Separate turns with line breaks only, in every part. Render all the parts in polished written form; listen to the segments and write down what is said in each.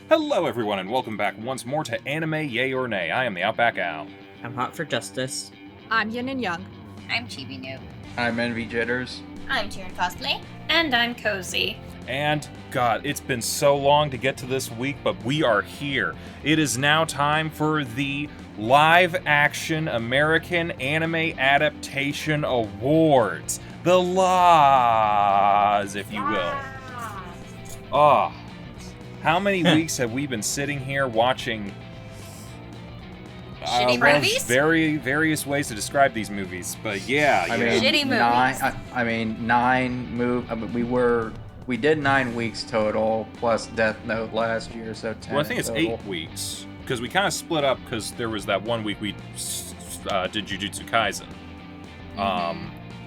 Hello everyone and welcome back once more to Anime Yay or Nay. I am the Outback Al.
I'm Hot for Justice.
I'm Yin&Jung.
I'm Chibi Noob.
I'm Envy Jitters.
I'm CheerandCosplay.
And I'm Kozi.
And God, it's been so long to get to this week, but we are here. It is now time for the Live Action American Anime Adaptation Awards. The LAAs, if you will. Oh, how many weeks have we been sitting here watching
shitty movies?
Various ways to describe these movies, but yeah,
shitty
movies. We did 9 weeks total plus Death Note last year, so 10.
Well, I think it's
total.
8 weeks because we kind of split up because there was that 1 week we did Jujutsu Kaisen.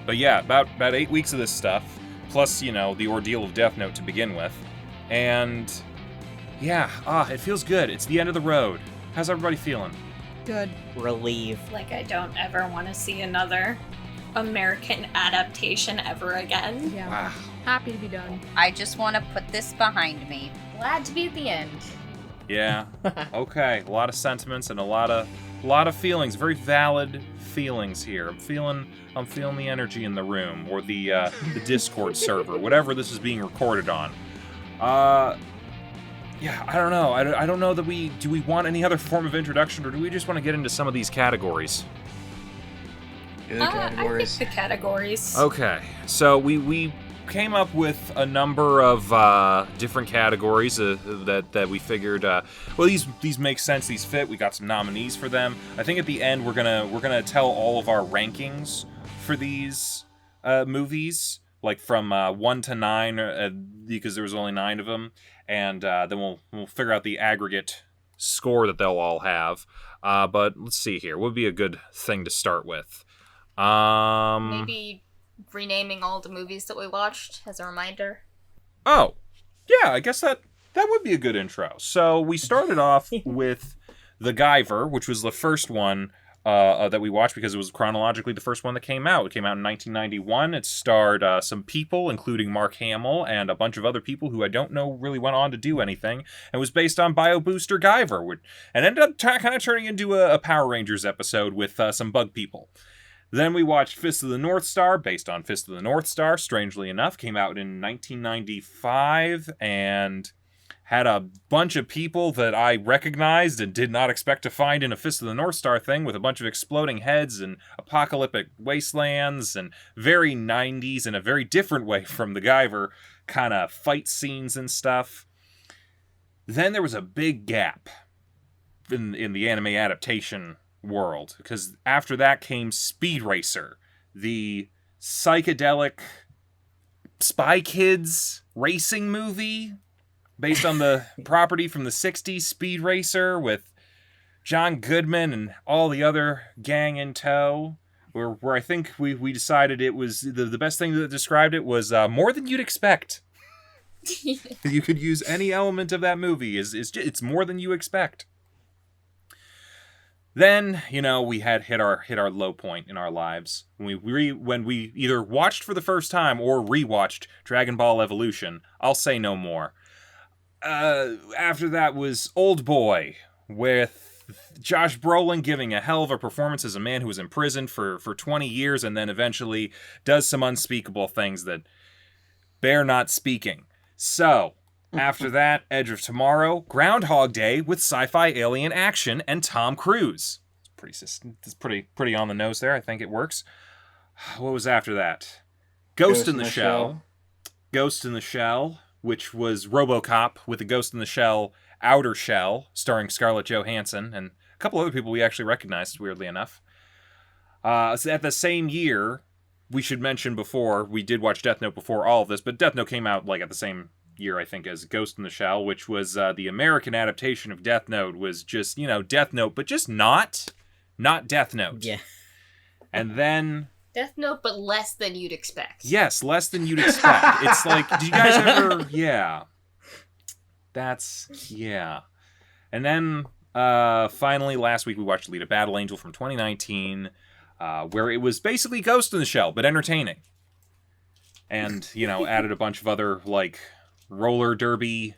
But yeah, about 8 weeks of this stuff, plus the ordeal of Death Note to begin with, and yeah, it feels good. It's the end of the road. How's everybody feeling?
Good.
Relieved.
Like I don't ever want to see another American adaptation ever again.
Yeah.
Wow.
Happy to be done.
I just want to put this behind me.
Glad to be at the end.
Yeah. Okay. A lot of sentiments and a lot of feelings. Very valid feelings here. I'm feeling the energy in the room or the Discord server, whatever this is being recorded on. Yeah, I don't know. I don't know that we want any other form of introduction, or do we just want to get into some of these categories?
Do the categories.
I think the categories.
Okay, so we came up with a number of different categories that we figured. Well, these make sense. These fit. We got some nominees for them. I think at the end we're gonna tell all of our rankings for these movies, like from 1 to 9, because there was only 9 of them, and then we'll figure out the aggregate score that they'll all have. But let's see here. What would be a good thing to start with?
Maybe renaming all the movies that we watched as a reminder.
Oh, yeah, I guess that would be a good intro. So we started off with The Guyver, which was the first one that we watched because it was chronologically the first one that came out. It came out in 1991. It starred some people, including Mark Hamill and a bunch of other people who I don't know really went on to do anything. And was based on Bio Booster Guyver, and ended up kind of turning into a Power Rangers episode with some bug people. Then we watched Fist of the North Star, based on Fist of the North Star, strangely enough. Came out in 1995 and had a bunch of people that I recognized and did not expect to find in a Fist of the North Star thing, with a bunch of exploding heads and apocalyptic wastelands and very 90s in a very different way from the Guyver kind of fight scenes and stuff. Then there was a big gap in the anime adaptation world, because after that came Speed Racer, the psychedelic Spy Kids racing movie based on the property from the 60s, Speed Racer, with John Goodman and all the other gang in tow, where I think we decided it was the best thing that described it was more than you'd expect. You could use any element of that movie. It's more than you expect. Then, we had hit our low point in our lives when we either watched for the first time or rewatched Dragon Ball Evolution. I'll say no more. After that was Old Boy, with Josh Brolin giving a hell of a performance as a man who was imprisoned for 20 years and then eventually does some unspeakable things that bear not speaking. So, after that, Edge of Tomorrow, Groundhog Day with sci-fi alien action and Tom Cruise. It's pretty on the nose there. I think it works. What was after that? Ghost in the Shell. Ghost in the Shell, which was RoboCop with a Ghost in the Shell outer shell, starring Scarlett Johansson and a couple other people we actually recognized, weirdly enough. So at the same year, we should mention before, we did watch Death Note before all of this, but Death Note came out at the same year, I think, as Ghost in the Shell, which was the American adaptation of Death Note, was just, Death Note, but just not Death Note.
Yeah.
And then
Death Note, but less than you'd expect.
yes, less than you'd expect. It's like, do you guys ever, yeah. And then, finally, last week we watched Alita Battle Angel from 2019, where it was basically Ghost in the Shell, but entertaining. And, added a bunch of other, roller derby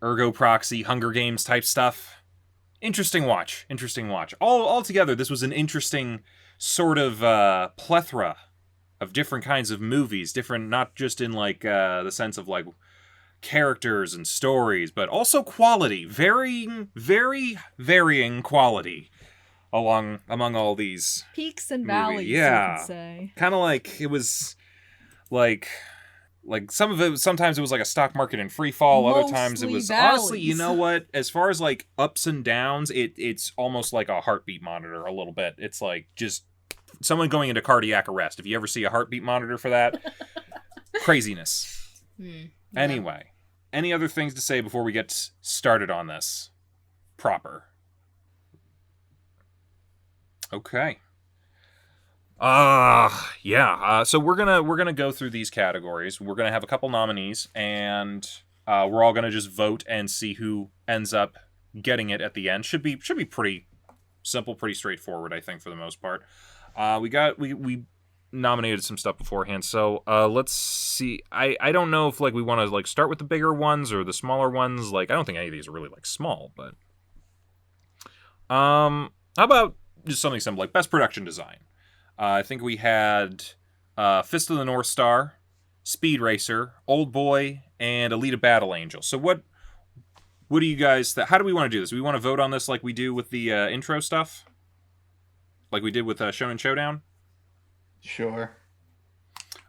Ergo Proxy, Hunger Games type stuff. Interesting watch. All together, this was an interesting sort of plethora of different kinds of movies, different, not just in like the sense of like characters and stories, but also quality, varying quality among all these
Peaks and
movies.
valleys,
Yeah,
you could say.
kind of like it was like some of it. Sometimes it was like a stock market in free fall. Other times it
Mostly
was
valleys.
honestly, you know what? As far as like ups and downs, it's almost like a heartbeat monitor a little bit. It's like just someone going into cardiac arrest. If you ever see a heartbeat monitor for that, craziness. Anyway, any other things to say before we get started on this proper? Okay. So we're gonna go through these categories. We're gonna have a couple nominees, and we're all gonna just vote and see who ends up getting it at the end. Should be pretty simple, pretty straightforward, I think, for the most part. We nominated some stuff beforehand, so let's see. I don't know if like we want to like start with the bigger ones or the smaller ones. Like I don't think any of these are really like small, but how about just something simple like best production design? I think we had Fist of the North Star, Speed Racer, Old Boy, and Alita Battle Angel. So what do you guys? How do we want to do this? Do we want to vote on this like we do with the intro stuff, like we did with Shonen Showdown?
Sure.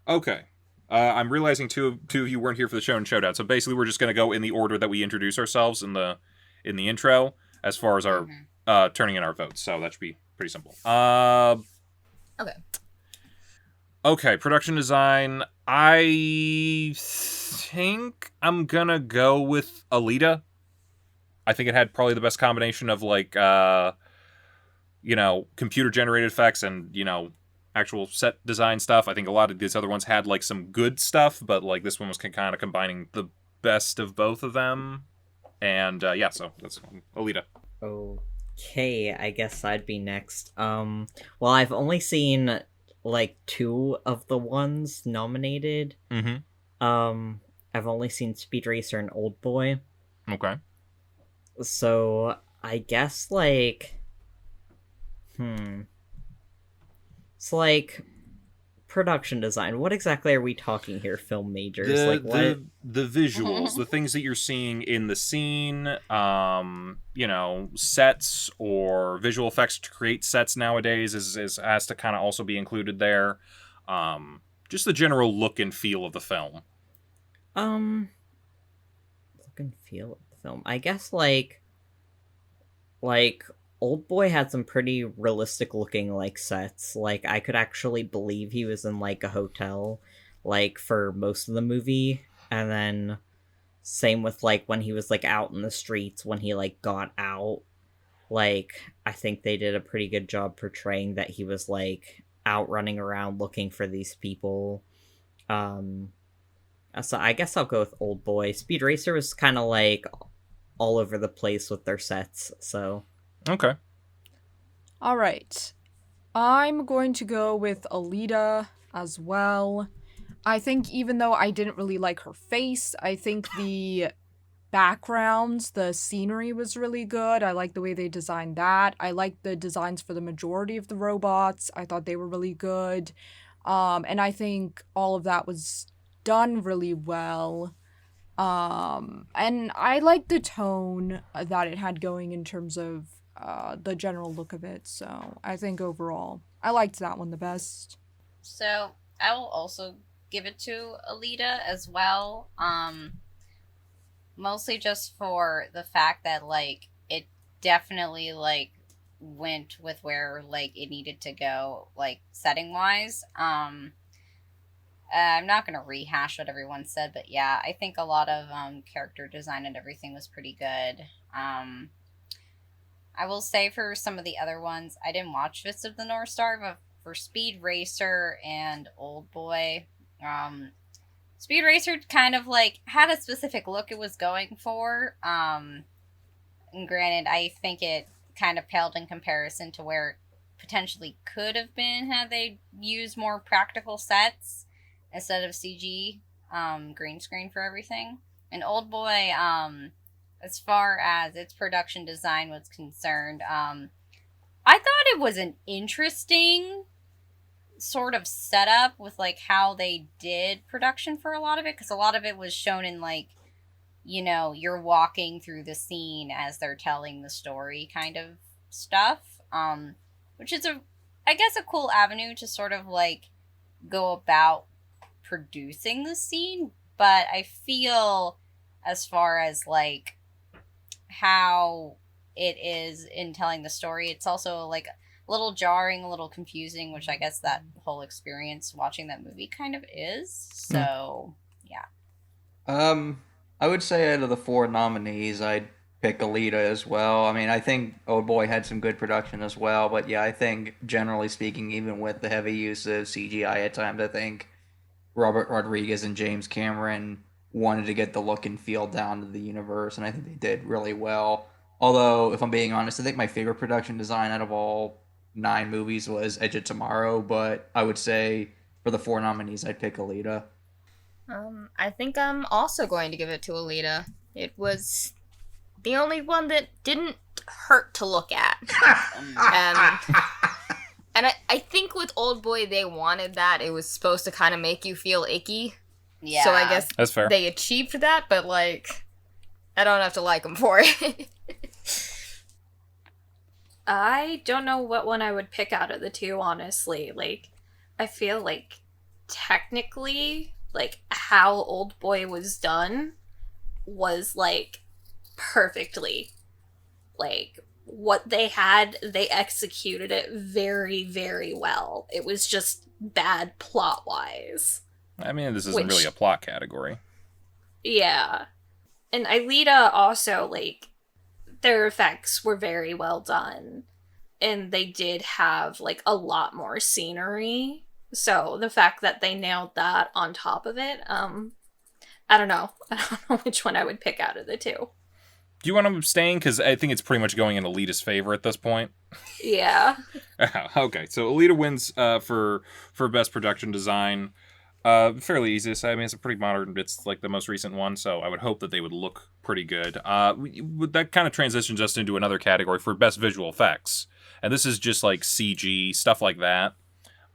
Okay. I'm realizing two of you weren't here for the Shonen Showdown, so basically we're just going to go in the order that we introduce ourselves in the intro as far as our turning in our votes. So that should be pretty simple. Okay, production design. I think I'm gonna go with Alita. I think it had probably the best combination of like, computer generated effects and actual set design stuff. I think a lot of these other ones had like some good stuff, but like this one was kind of combining the best of both of them. And so that's Alita.
Okay, I guess I'd be next. Well, I've only seen like 2 of the ones nominated.
Mm-hmm.
I've only seen Speed Racer and Old Boy.
Okay.
So I guess like, it's like production design. What exactly are we talking here, film majors?
The visuals, the things that you're seeing in the scene, sets or visual effects to create sets nowadays is has to kind of also be included there. Just the general look and feel of the film.
Look and feel of the film. I guess like Old Boy had some pretty realistic looking like sets. Like I could actually believe he was in like a hotel like for most of the movie, and then same with like when he was like out in the streets when he like got out. Like I think they did a pretty good job portraying that he was like out running around looking for these people. So I guess I'll go with Old Boy. Speed Racer was kind of like all over the place with their sets, so
Okay.
All right. I'm going to go with Alita as well. I think even though I didn't really like her face, I think the backgrounds, the scenery was really good. I like the way they designed that. I liked the designs for the majority of the robots. I thought they were really good. And I think all of that was done really well. And I liked the tone that it had going in terms of the general look of it. So I think overall, I liked that one the best.
So I will also give it to Alita as well. Mostly just for the fact that like it definitely like went with where like it needed to go, like setting wise. I'm not gonna rehash what everyone said, but yeah, I think a lot of character design and everything was pretty good. I will say for some of the other ones, I didn't watch Fist of the North Star, but for Speed Racer and Old Boy, Speed Racer kind of like had a specific look it was going for. And granted, I think it kind of paled in comparison to where it potentially could have been had they used more practical sets instead of CG, green screen for everything. And Old Boy, as far as its production design was concerned, I thought it was an interesting sort of setup with like how they did production for a lot of it, because a lot of it was shown in like, you know, you're walking through the scene as they're telling the story kind of stuff, which is I guess a cool avenue to sort of like go about producing the scene. But I feel as far as like how it is in telling the story, it's also like a little jarring, a little confusing, which I guess that whole experience watching that movie kind of is. So, yeah.
I would say out of the 4 nominees, I'd pick Alita as well. I mean, I think Old Boy had some good production as well, but yeah, I think generally speaking, even with the heavy use of CGI at times, I think Robert Rodriguez and James Cameron wanted to get the look and feel down to the universe, and I think they did really well. Although, if I'm being honest, I think my favorite production design out of all 9 movies was Edge of Tomorrow, but I would say for the 4 nominees, I'd pick Alita.
I think I'm also going to give it to Alita. It was the only one that didn't hurt to look at. And I think with Old Boy, they wanted that. It was supposed to kind of make you feel icky.
Yeah.
So I guess
That's fair.
they achieved that, but, like, I don't have to like them for it.
I don't know what one I would pick out of the two, honestly. Like, I feel like technically, like, how Old Boy was done was, like, perfectly. Like, what they had, they executed it very, very well. It was just bad plot-wise.
I mean, this isn't really a plot category.
Yeah. And Aelita also, like, their effects were very well done. And they did have, like, a lot more scenery. So the fact that they nailed that on top of it, I don't know. I don't know which one I would pick out of the two.
Do you want to abstain? Because I think it's pretty much going in Alita's favor at this point.
Yeah.
Okay, so Alita wins for best production design. Fairly easy to say. I mean, it's a pretty modern. It's like the most recent one, so I would hope that they would look pretty good. That kind of transitions us into another category for best visual effects, and this is just like CG stuff like that,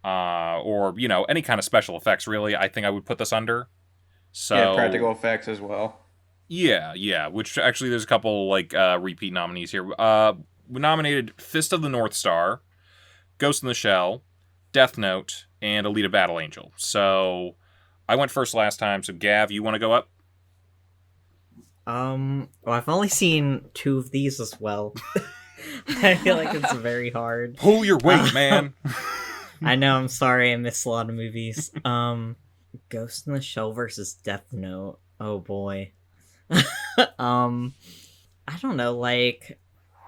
or you know, any kind of special effects. Really, I think I would put this under. So
Yeah, practical effects as well.
Yeah. Which actually, there's a couple like repeat nominees here. We nominated Fist of the North Star, Ghost in the Shell, Death Note, and Alita Battle Angel. So I went first last time. So Gav, you want to go up?
Well, I've only seen 2 of these as well. I feel like it's very hard.
Pull your weight, man.
I know, I'm sorry, I missed a lot of movies. Ghost in the Shell versus Death Note. Oh boy. I don't know, like,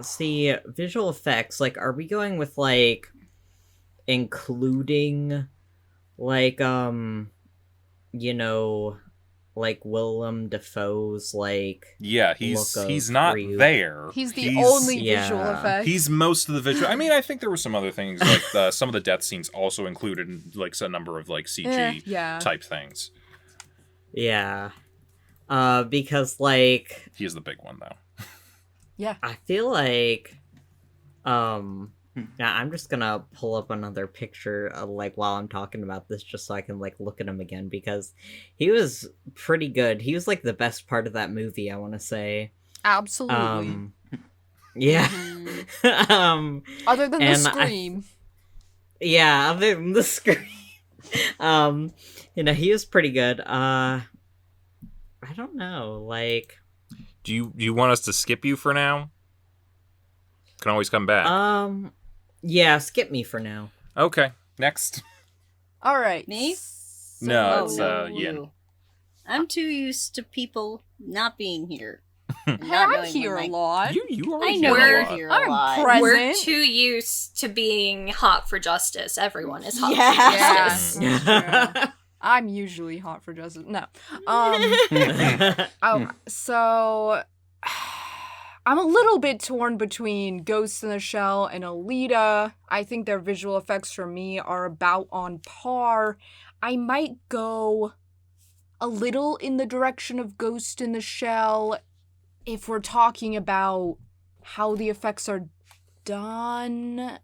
see, visual effects, like, are we going with, like, including, like, you know, like, Willem Dafoe's, like...
Yeah, he's not
Ryuk.
There. He's the only visual effect.
He's most of the visual. I mean, I think there were some other things, like some of the death scenes also included in, like, a number of, like, CG type things.
Yeah. Because, like...
He is the big one, though.
Yeah.
I feel like... Yeah, I'm just gonna pull up another picture, like, while I'm talking about this, just so I can, like, look at him again, because he was pretty good. He was, like, the best part of that movie, I want to say.
Absolutely.
Yeah.
Other than the scream.
Yeah, other than the scream. You know, he was pretty good. I don't know, like...
Do you want us to skip you for now? Can always come back.
Yeah, skip me for now.
Okay, next.
All right.
Me?
No, it's
no,
Yin.
you. I'm too used to people not being here.
Hey, I'm here a lot.
You are
I know
here a
you're
lot.
here a
I'm
lot.
present.
We're too used to being hot for justice. Everyone is hot
Yeah.
for justice.
That's true. I'm usually hot for justice. No. So I'm a little bit torn between Ghost in the Shell and Alita. I think their visual effects for me are about on par. I might go a little in the direction of Ghost in the Shell, if we're talking about how the effects are done,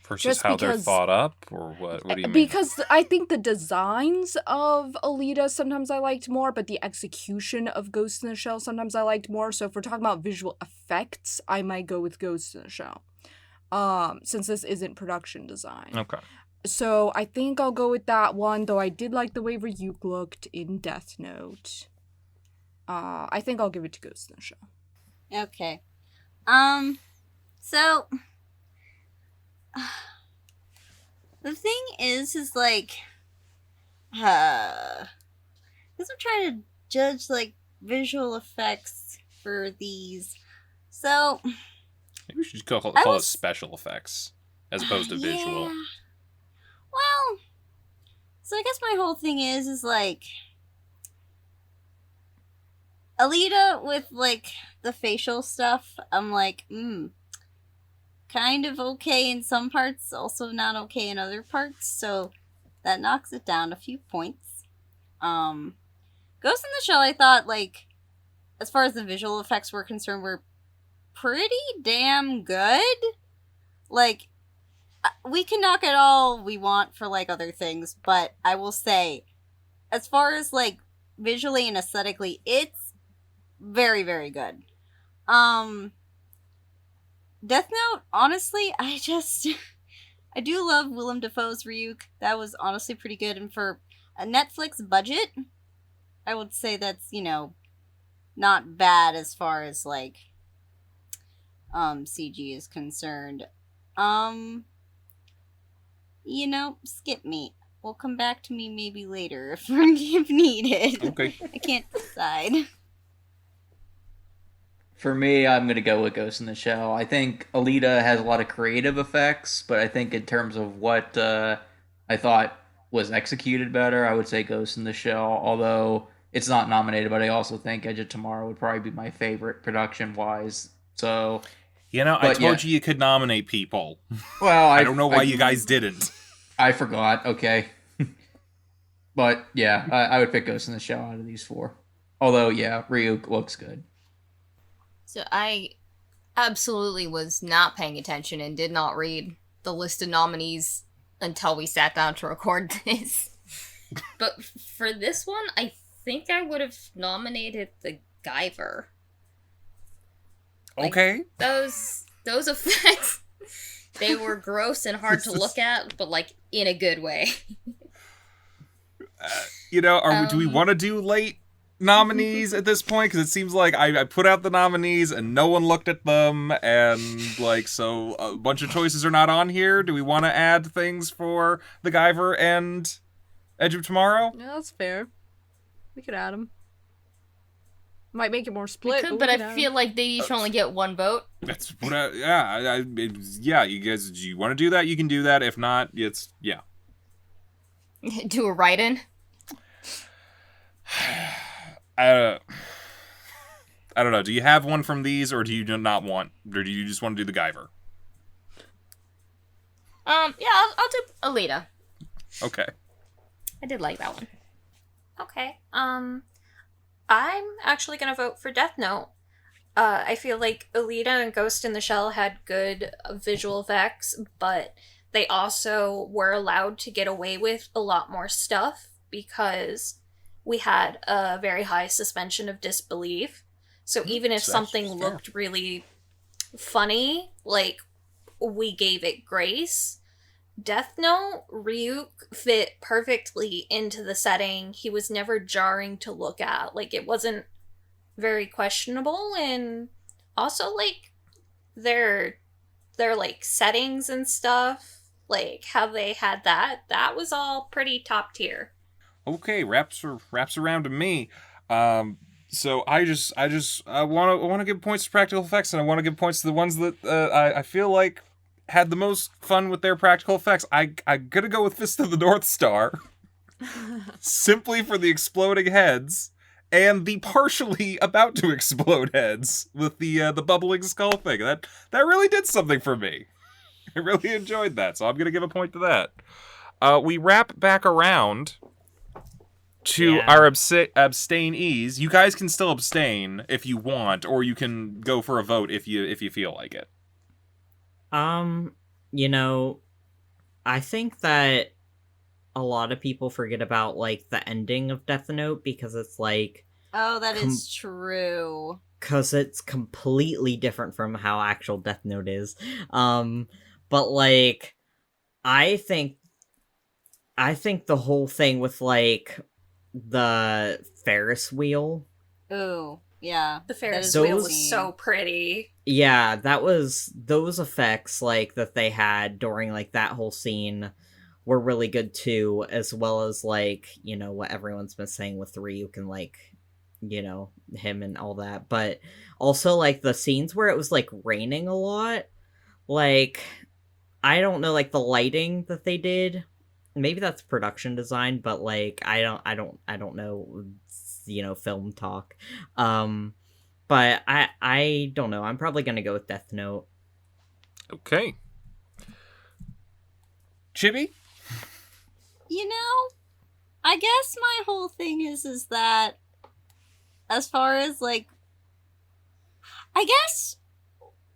Versus
just
how they're
because-
thought up, or what? What do you mean?
because I think the designs of Alita sometimes I liked more, but the execution of Ghost in the Shell sometimes I liked more. So if we're talking about visual effects, I might go with Ghost in the Shell. Since this isn't production design.
Okay.
So I think I'll go with that one, though I did like the way Ryuk looked in Death Note. I think I'll give it to Ghost in the Shell.
Okay. So the thing is like, because I'm trying to judge like visual effects for these. So
Maybe we should call it special effects as opposed to visual.
Yeah. Well, so I guess my whole thing is like Alita with like the facial stuff. I'm like, kind of okay in some parts, also not okay in other parts. So that knocks it down a few points. Ghost in the Shell, I thought like, as far as the visual effects were concerned, were pretty damn good. Like, we can knock it all we want for like other things, but I will say, as far as like visually and aesthetically, it's very, very good. Death Note, honestly, I do love Willem Dafoe's Ryuk. That was honestly pretty good, and for a Netflix budget, I would say that's, not bad as far as like CG is concerned. Skip me. Will come back to me maybe later if needed.
Okay.
I can't decide.
For me, I'm going to go with Ghost in the Shell. I think Alita has a lot of creative effects, but I think in terms of what I thought was executed better, I would say Ghost in the Shell, although it's not nominated, but I also think Edge of Tomorrow would probably be my favorite production-wise. So,
I told you could nominate people.
well,
I don't know why you guys didn't.
I forgot, okay. But, yeah, I would pick Ghost in the Shell out of these four. Although, yeah, Ryuk looks good.
So I absolutely was not paying attention and did not read the list of nominees until we sat down to record this. But for this one, I think I would have nominated the Guyver.
Okay.
Those effects, they were gross and hard to look at, but like in a good way.
Do we want to do late nominees at this point? Because it seems like I put out the nominees and no one looked at them, and like, so a bunch of choices are not on here. Do we want to add things for the Guyver and Edge of Tomorrow?
Yeah, that's fair. We could add them. Might make it more
We
split.
could, but I feel like they each only get one vote.
That's what you guys, do you want to do that? You can do that. If not, yeah.
Do a write-in.
I don't know. Do you have one from these, or do you not want, or do you just want to do the Guyver?
Yeah, I'll do Alita.
Okay.
I did like that one.
Okay. I'm actually gonna vote for Death Note. I feel like Alita and Ghost in the Shell had good visual effects, but they also were allowed to get away with a lot more stuff because we had a very high suspension of disbelief. So even if something looked really funny, like, we gave it grace. Death Note, Ryuk fit perfectly into the setting. He was never jarring to look at. Like, it wasn't very questionable, and also, like, their like, settings and stuff, like, how they had that was all pretty top tier.
Okay, wraps around to me. So I want to give points to practical effects, and I want to give points to the ones that I feel like had the most fun with their practical effects. I'm gonna go with Fist of the North Star, simply for the exploding heads and the partially about to explode heads with the bubbling skull thing. That really did something for me. I really enjoyed that, so I'm gonna give a point to that. We wrap back around to
Yeah.
our abstainees, you guys can still abstain if you want, or you can go for a vote if you feel like it.
You know, I think that a lot of people forget about, like, the ending of Death Note because it's, like...
Oh, that is true.
Because it's completely different from how actual Death Note is. But, like, I think the whole thing with, like, the Ferris wheel...
Ooh, yeah.
The Ferris
Those-
wheel was so pretty.
Yeah, that was... Those effects, like, that they had during, like, that whole scene were really good, too, as well as, like, you know, what everyone's been saying with Ryuk and, like, you know, him and all that. But also, like, the scenes where it was, like, raining a lot, like, I don't know, like, the lighting that they did, maybe that's production design, but, like, I don't know, you know, film talk. But I don't know, I'm probably gonna go with Death Note.
Okay. Chibi?
You know, I guess my whole thing is that as far as, like, I guess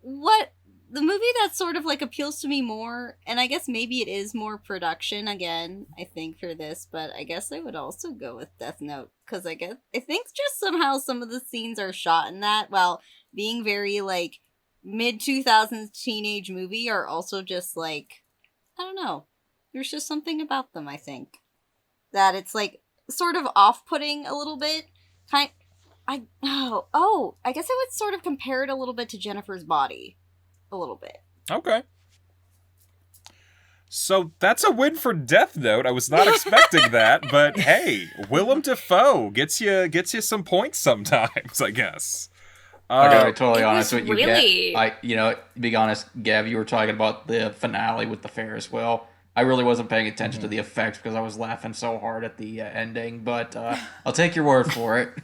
what the movie that sort of, like, appeals to me more, and I guess maybe it is more production again, I think, for this, but I guess I would also go with Death Note, because I think just somehow some of the scenes are shot in that, while being very, like, mid-2000s teenage movie, are also just, like, I don't know, there's just something about them, I think, that it's, like, sort of off-putting a little bit, I guess I would sort of compare it a little bit to Jennifer's Body. A little bit.
Okay. So that's a win for Death Note. I was not expecting that, but hey, Willem Dafoe gets you some points sometimes, I guess.
I gotta be totally
It
honest
was
with you,
really-
to be honest, Gav, you were talking about the finale with the Ferris wheel. I really wasn't paying attention to the effects because I was laughing so hard at the ending, but I'll take your word for it.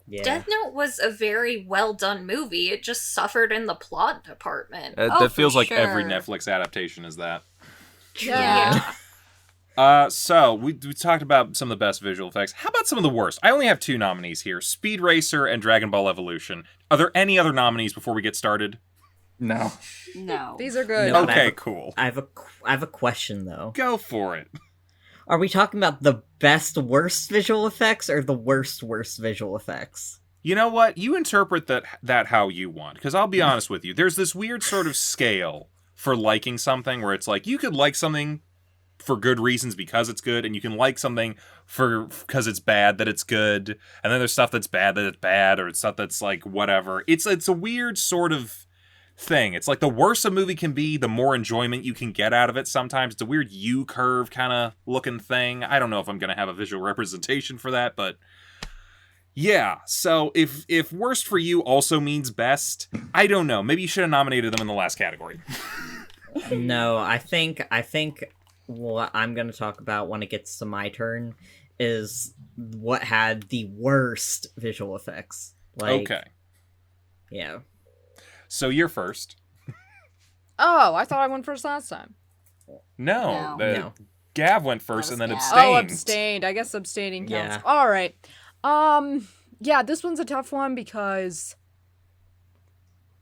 Yeah.
Death Note was a very well done movie. It just suffered in the plot department.
That feels
for
like every
sure.
Netflix adaptation is that.
Yeah.
So we talked about some of the best visual effects. How about some of the worst? I only have 2 nominees here: Speed Racer and Dragon Ball Evolution. Are there any other nominees before we get started?
No.
No.
These are good.
No. But I
Okay,
have a-
cool.
I have a question, though.
Go for it.
Are we talking about the best worst visual effects or the worst visual effects?
You know what? You interpret that how you want. Because I'll be honest with you, there's this weird sort of scale for liking something where it's like you could like something for good reasons because it's good, and you can like something because it's bad that it's good, and then there's stuff that's bad that it's bad, or it's stuff that's like whatever. It's a weird sort of thing. It's like the worse a movie can be, the more enjoyment you can get out of it sometimes. It's a weird U-curve kind of looking thing. I don't know if I'm going to have a visual representation for that, but yeah. So if worst for you also means best, I don't know. Maybe you should have nominated them in the last category.
No, I think what I'm going to talk about when it gets to my turn is what had the worst visual effects. Like,
Okay.
Yeah.
So you're first.
Oh, I thought I went first last time.
No.
No.
Gav went first
That
and then
was Gav.
abstained.
Oh, abstained. I guess abstaining counts.
Yeah.
All right. Yeah, this one's a tough one because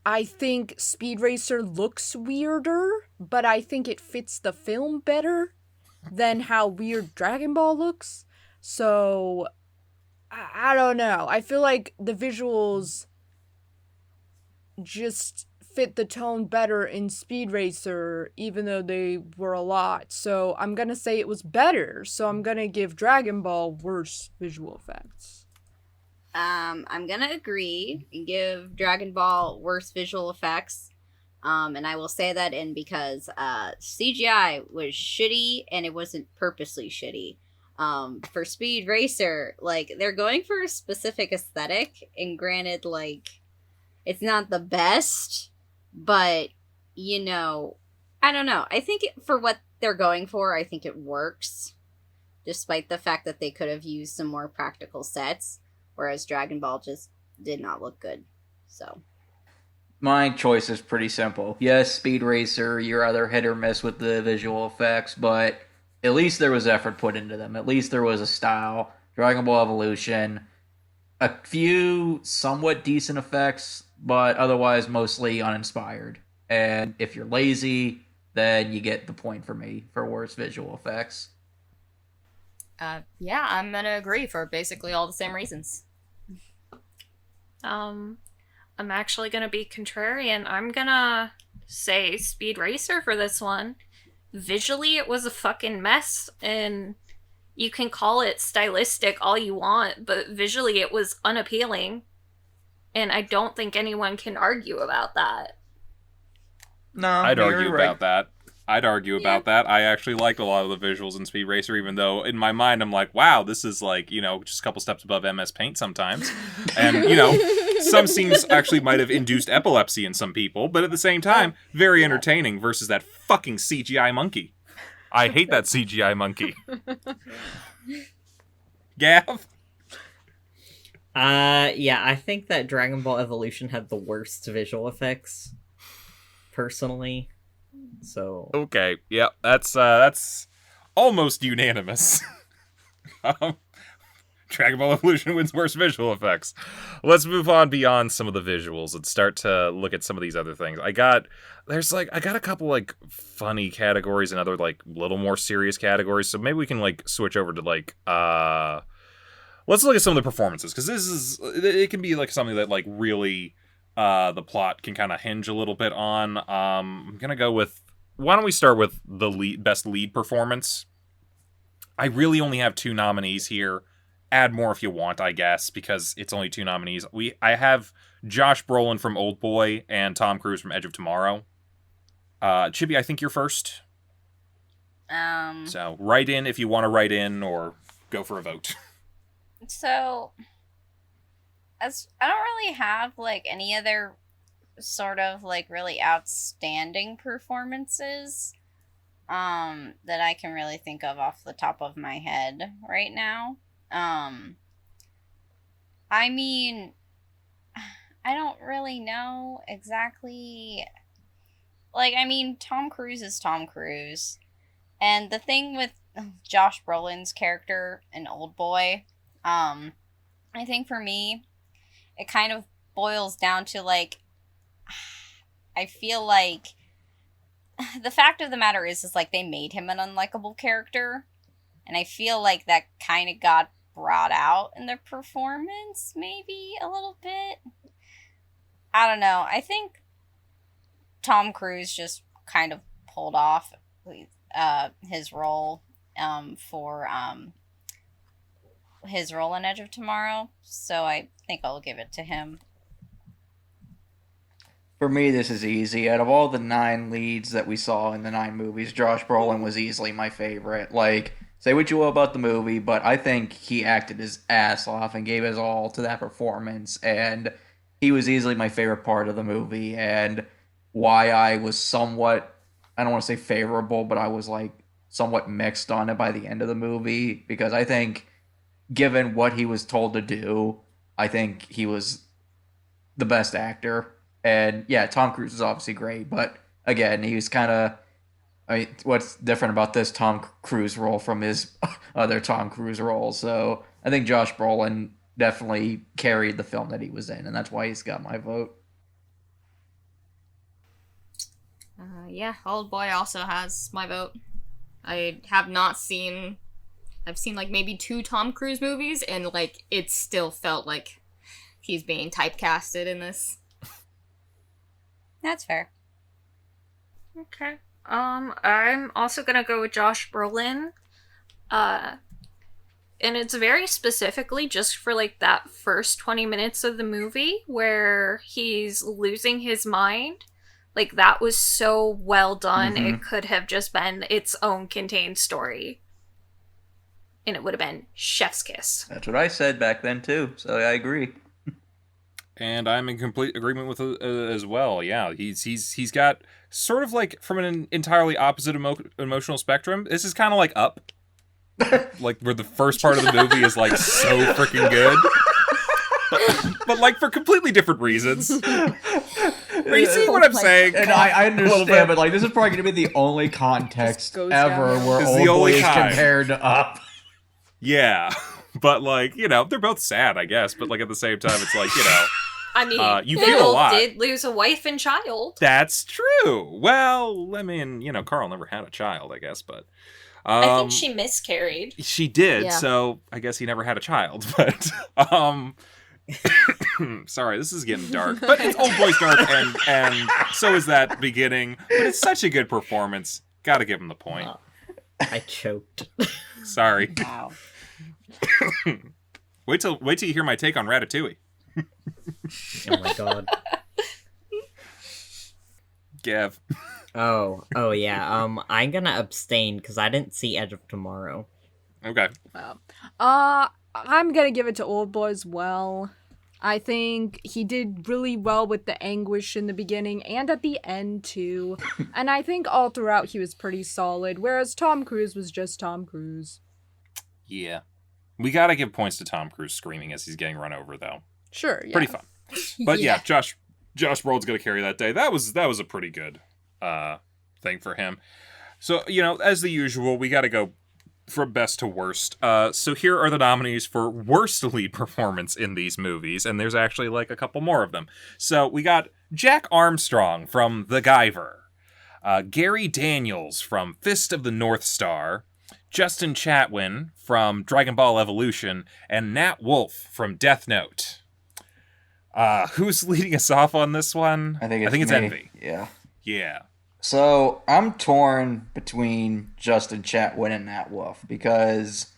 I think Speed Racer looks weirder, but I think it fits the film better than how weird Dragon Ball looks. So, I don't know. I feel like the visuals just fit the tone better in Speed Racer, even though they were a lot. So I'm gonna say it was better. So I'm gonna give Dragon Ball worse visual effects.
I'm gonna agree and give Dragon Ball worse visual effects. And I will say that in because CGI was shitty and it wasn't purposely shitty. For Speed Racer, like, they're going for a specific aesthetic, and granted, like, it's not the best, but, you know, I don't know. I think for what they're going for, I think it works, despite the fact that they could have used some more practical sets, whereas Dragon Ball just did not look good. So
My choice is pretty simple. Yes, Speed Racer, you're either hit or miss with the visual effects, but at least there was effort put into them. At least there was a style. Dragon Ball Evolution, a few somewhat decent effects, but otherwise mostly uninspired. And if you're lazy, then you get the point for me for worse visual effects.
Yeah, I'm gonna agree for basically all the same reasons.
I'm actually gonna be contrarian. I'm gonna say Speed Racer for this one. Visually, it was a fucking mess, and you can call it stylistic all you want, but visually it was unappealing. And I don't think anyone can argue about that.
No,
I'd
you're
argue
right.
about that. I'd argue about that. I actually liked a lot of the visuals in Speed Racer, even though in my mind I'm like, wow, this is like, just a couple steps above MS Paint sometimes. And, some scenes actually might have induced epilepsy in some people, but at the same time, very entertaining versus that fucking CGI monkey. I hate that CGI monkey. Gav?
Yeah, I think that Dragon Ball Evolution had the worst visual effects, personally. So
Okay, yeah, that's almost unanimous. Dragon Ball Evolution wins worst visual effects. Let's move on beyond some of the visuals and start to look at some of these other things. I got a couple like funny categories and other like little more serious categories. So maybe we can like switch over to like let's look at some of the performances, because it can be like something that like really the plot can kind of hinge a little bit on. I'm gonna go with, why don't we start with the best lead performance? I really only have 2 nominees here. Add more if you want, I guess, because it's only 2 nominees. I have Josh Brolin from Oldboy and Tom Cruise from Edge of Tomorrow. Chibi, I think you're first. So write in if you want to write in, or go for a vote.
So, as I don't really have like any other sort of like really outstanding performances that I can really think of off the top of my head right now. I mean, I don't really know exactly. Like, I mean, Tom Cruise is Tom Cruise. And the thing with Josh Brolin's character in Oldboy, I think for me, it kind of boils down to, like, I feel like the fact of the matter is like, they made him an unlikable character. And I feel like that kind of got brought out in the performance, maybe a little bit. I don't know. I think Tom Cruise just kind of pulled off his role for his role in Edge of Tomorrow. So I think I'll give it to him.
For me, this is easy. Out of all the 9 leads that we saw in the 9 movies, Josh Brolin was easily my favorite. Like, say what you will about the movie, but I think he acted his ass off and gave his all to that performance, and he was easily my favorite part of the movie, and why I was somewhat, I don't want to say favorable, but I was like somewhat mixed on it by the end of the movie, because I think given what he was told to do, I think he was the best actor. And yeah, Tom Cruise is obviously great, but again, he was kind of, I mean, what's different about this Tom Cruise role from his other Tom Cruise roles? So I think Josh Brolin definitely carried the film that he was in, and that's why he's got my vote.
Yeah, Oldboy also has my vote. I have not seen... I've seen, like, maybe 2 Tom Cruise movies, and, like, it still felt like he's being typecasted in this.
That's fair.
Okay. I'm also gonna go with Josh Brolin. And it's very specifically just for, like, that first 20 minutes of the movie where he's losing his mind. Like, that was so well done.
Mm-hmm.
It could have just been its own contained story. And it would have been chef's kiss.
That's what I said back then, too, so I agree.
And I'm in complete agreement with it as well. Yeah, he's got sort of like from an entirely opposite emotional spectrum. This is kind of like Up, like where the first part of the movie is like so freaking good, but like for completely different reasons. you see what I'm saying?
And I
A little bit.
understand, but like this is probably going to be the only context
Just goes
ever
down.
where
It's the
Old Boy
only
is
time.
compared to Up.
Yeah, but like, you know, they're both sad, I guess. But like at the same time, it's like, you know,
I mean,
you
they
feel a
both
lot.
did lose a wife and child.
That's true. Well, I mean, you know, Carl never had a child, I guess, but
I think she miscarried.
she did.
Yeah.
So I guess he never had a child. But sorry, this is getting dark. But it's Old Boy's dark, and so is that beginning. But it's such a good performance. Got to give him the point.
I choked.
Sorry.
Wow.
Wait till you hear my take on Ratatouille.
Oh my god.
Gav.
Oh yeah. I'm gonna abstain because I didn't see Edge of Tomorrow.
Okay.
I'm gonna give it to Old Boy as well. I think he did really well with the anguish in the beginning and at the end too. And I think all throughout he was pretty solid, whereas Tom Cruise was just Tom Cruise.
Yeah. We got to give points to Tom Cruise screaming as he's getting run over, though.
Sure, yeah.
Pretty fun. But yeah, Josh Brolin's going to carry that day. That was a pretty good thing for him. So, you know, as the usual, we got to go from best to worst. So here are the nominees for worst lead performance in these movies, and there's actually like a couple more of them. So we got Jack Armstrong from The Guyver, Gary Daniels from Fist of the North Star, Justin Chatwin from Dragon Ball Evolution, and Nat Wolff from Death Note. Who's leading us off on this one?
I think it's
me. Envy.
Yeah.
Yeah.
So I'm torn between Justin Chatwin and Nat Wolff because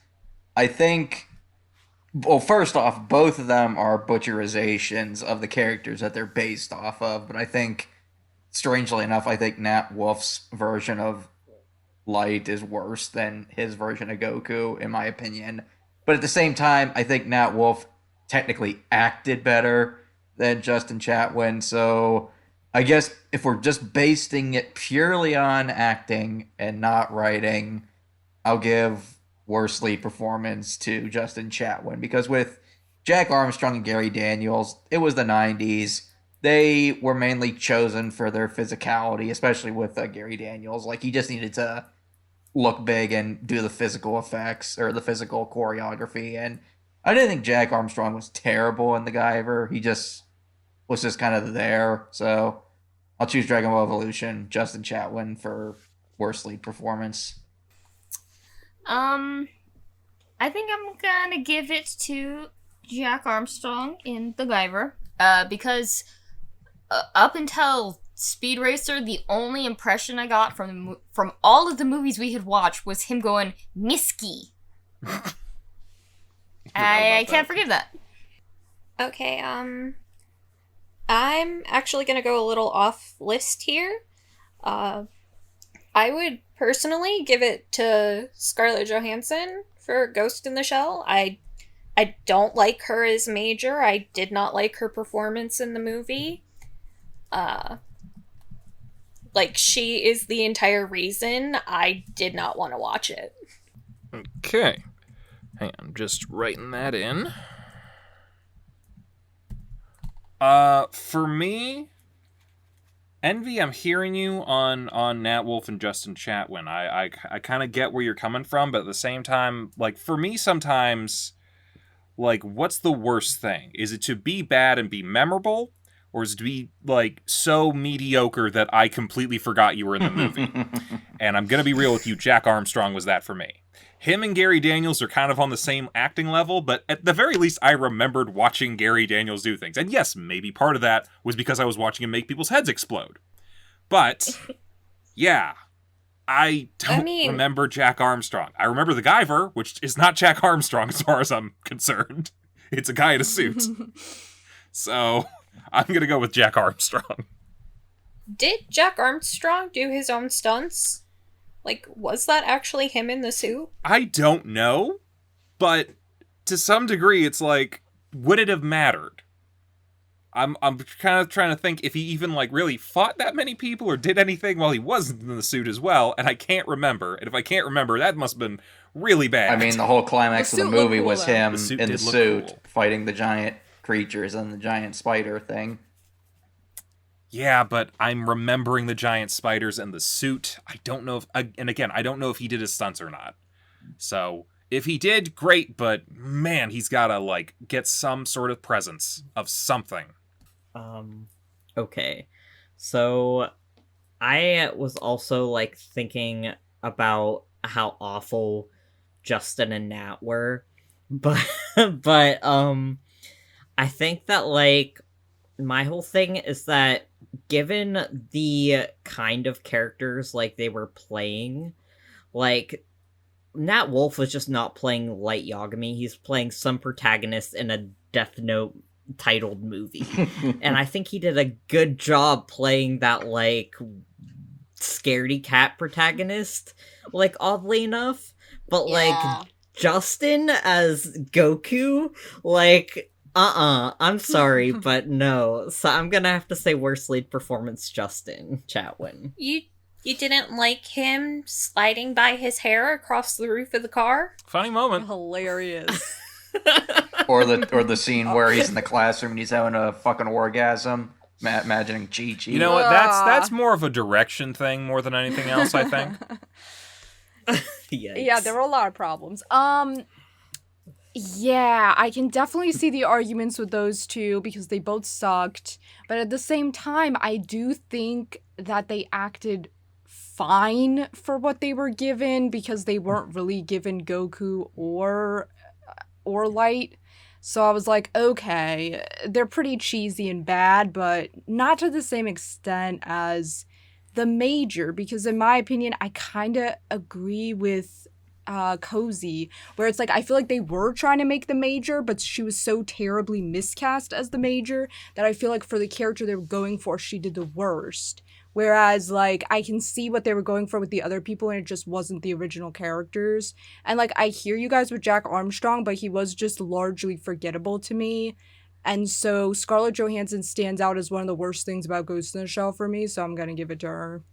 I think, well, first off, both of them are butcherizations of the characters that they're based off of. But I think, strangely enough, I think Nat Wolff's version of Light is worse than his version of Goku, in my opinion. But at the same time, I think Nat Wolff technically acted better than Justin Chatwin. So I guess if we're just basing it purely on acting and not writing, I'll give worst lead performance to Justin Chatwin. Because with Jack Armstrong and Gary Daniels, it was the 90s. They were mainly chosen for their physicality, especially with Gary Daniels. Like, he just needed to look big and do the physical effects or the physical choreography. And I didn't think Jack Armstrong was terrible in The Guyver. He just was just kind of there. So I'll choose Dragon Ball Evolution, Justin Chatwin for worst lead performance.
I think I'm gonna give it to Jack Armstrong in The Guyver, because up until Speed Racer, the only impression I got from all of the movies we had watched was him going Nisky. I can't forgive that.
Okay, I'm actually gonna go a little off list here. I would personally give it to Scarlett Johansson for Ghost in the Shell. I don't like her as Major. I did not like her performance in the movie. Like, she is the entire reason I did not want to watch it.
Okay. Hang on, I'm just writing that in. For me, Envy, I'm hearing you on Nat Wolff and Justin Chatwin. I kind of get where you're coming from, but at the same time, like, for me sometimes, like, what's the worst thing? Is it to be bad and be memorable? Or is it to be, like, so mediocre that I completely forgot you were in the movie? And I'm going to be real with you, Jack Armstrong was that for me. Him and Gary Daniels are kind of on the same acting level, but at the very least, I remembered watching Gary Daniels do things. And yes, maybe part of that was because I was watching him make people's heads explode. But, yeah, I don't remember Jack Armstrong. I remember The Guyver, which is not Jack Armstrong as far as I'm concerned. It's a guy in a suit. So I'm going to go with Jack Armstrong.
Did Jack Armstrong do his own stunts? Like, was that actually him in the suit?
I don't know, but to some degree, it's like, would it have mattered? I'm kind of trying to think if he even, like, really fought that many people or did anything while he wasn't in the suit as well, and I can't remember. And if I can't remember, that must have been really bad.
I mean, the whole climax of the movie
cool,
was
though.
him
The suit
in the
did look
suit
cool.
fighting the giant creatures and the giant spider thing.
yeah, but I'm remembering the giant spiders and the suit. I don't know if, and again, I don't know if he did his stunts or not. So if he did, great, but man, he's gotta, like, get some sort of presence of something.
Okay. So I was also, like, thinking about how awful Justin and Nat were, but I think that, like, my whole thing is that given the kind of characters, like, they were playing, like, Nat Wolff was just not playing Light Yagami, he's playing some protagonist in a Death Note titled movie. And I think he did a good job playing that, like, scaredy cat protagonist, like, oddly enough. But, like, Justin as Goku, like, I'm sorry, but no. So I'm gonna have to say worst lead performance, Justin Chatwin.
You didn't like him sliding by his hair across the roof of the car?
Funny moment.
Hilarious.
Or the scene where he's in the classroom and he's having a fucking orgasm, imagining Chi-Chi.
You know what? That's more of a direction thing more than anything else, I think.
Yeah, there were a lot of problems. Yeah, I can definitely see the arguments with those two because they both sucked. But at the same time, I do think that they acted fine for what they were given because they weren't really given Goku or Light. So I was like, okay, they're pretty cheesy and bad, but not to the same extent as the Major, because in my opinion, I kind of agree with Kozi, where it's like, I feel like they were trying to make the Major, but she was so terribly miscast as the Major that I feel like for the character they were going for, she did the worst. Whereas, like, I can see what they were going for with the other people, and it just wasn't the original characters. And, like, I hear you guys with Jack Armstrong, but he was just largely forgettable to me. And so Scarlett Johansson stands out as one of the worst things about Ghost in the Shell for me, so I'm gonna give it to her.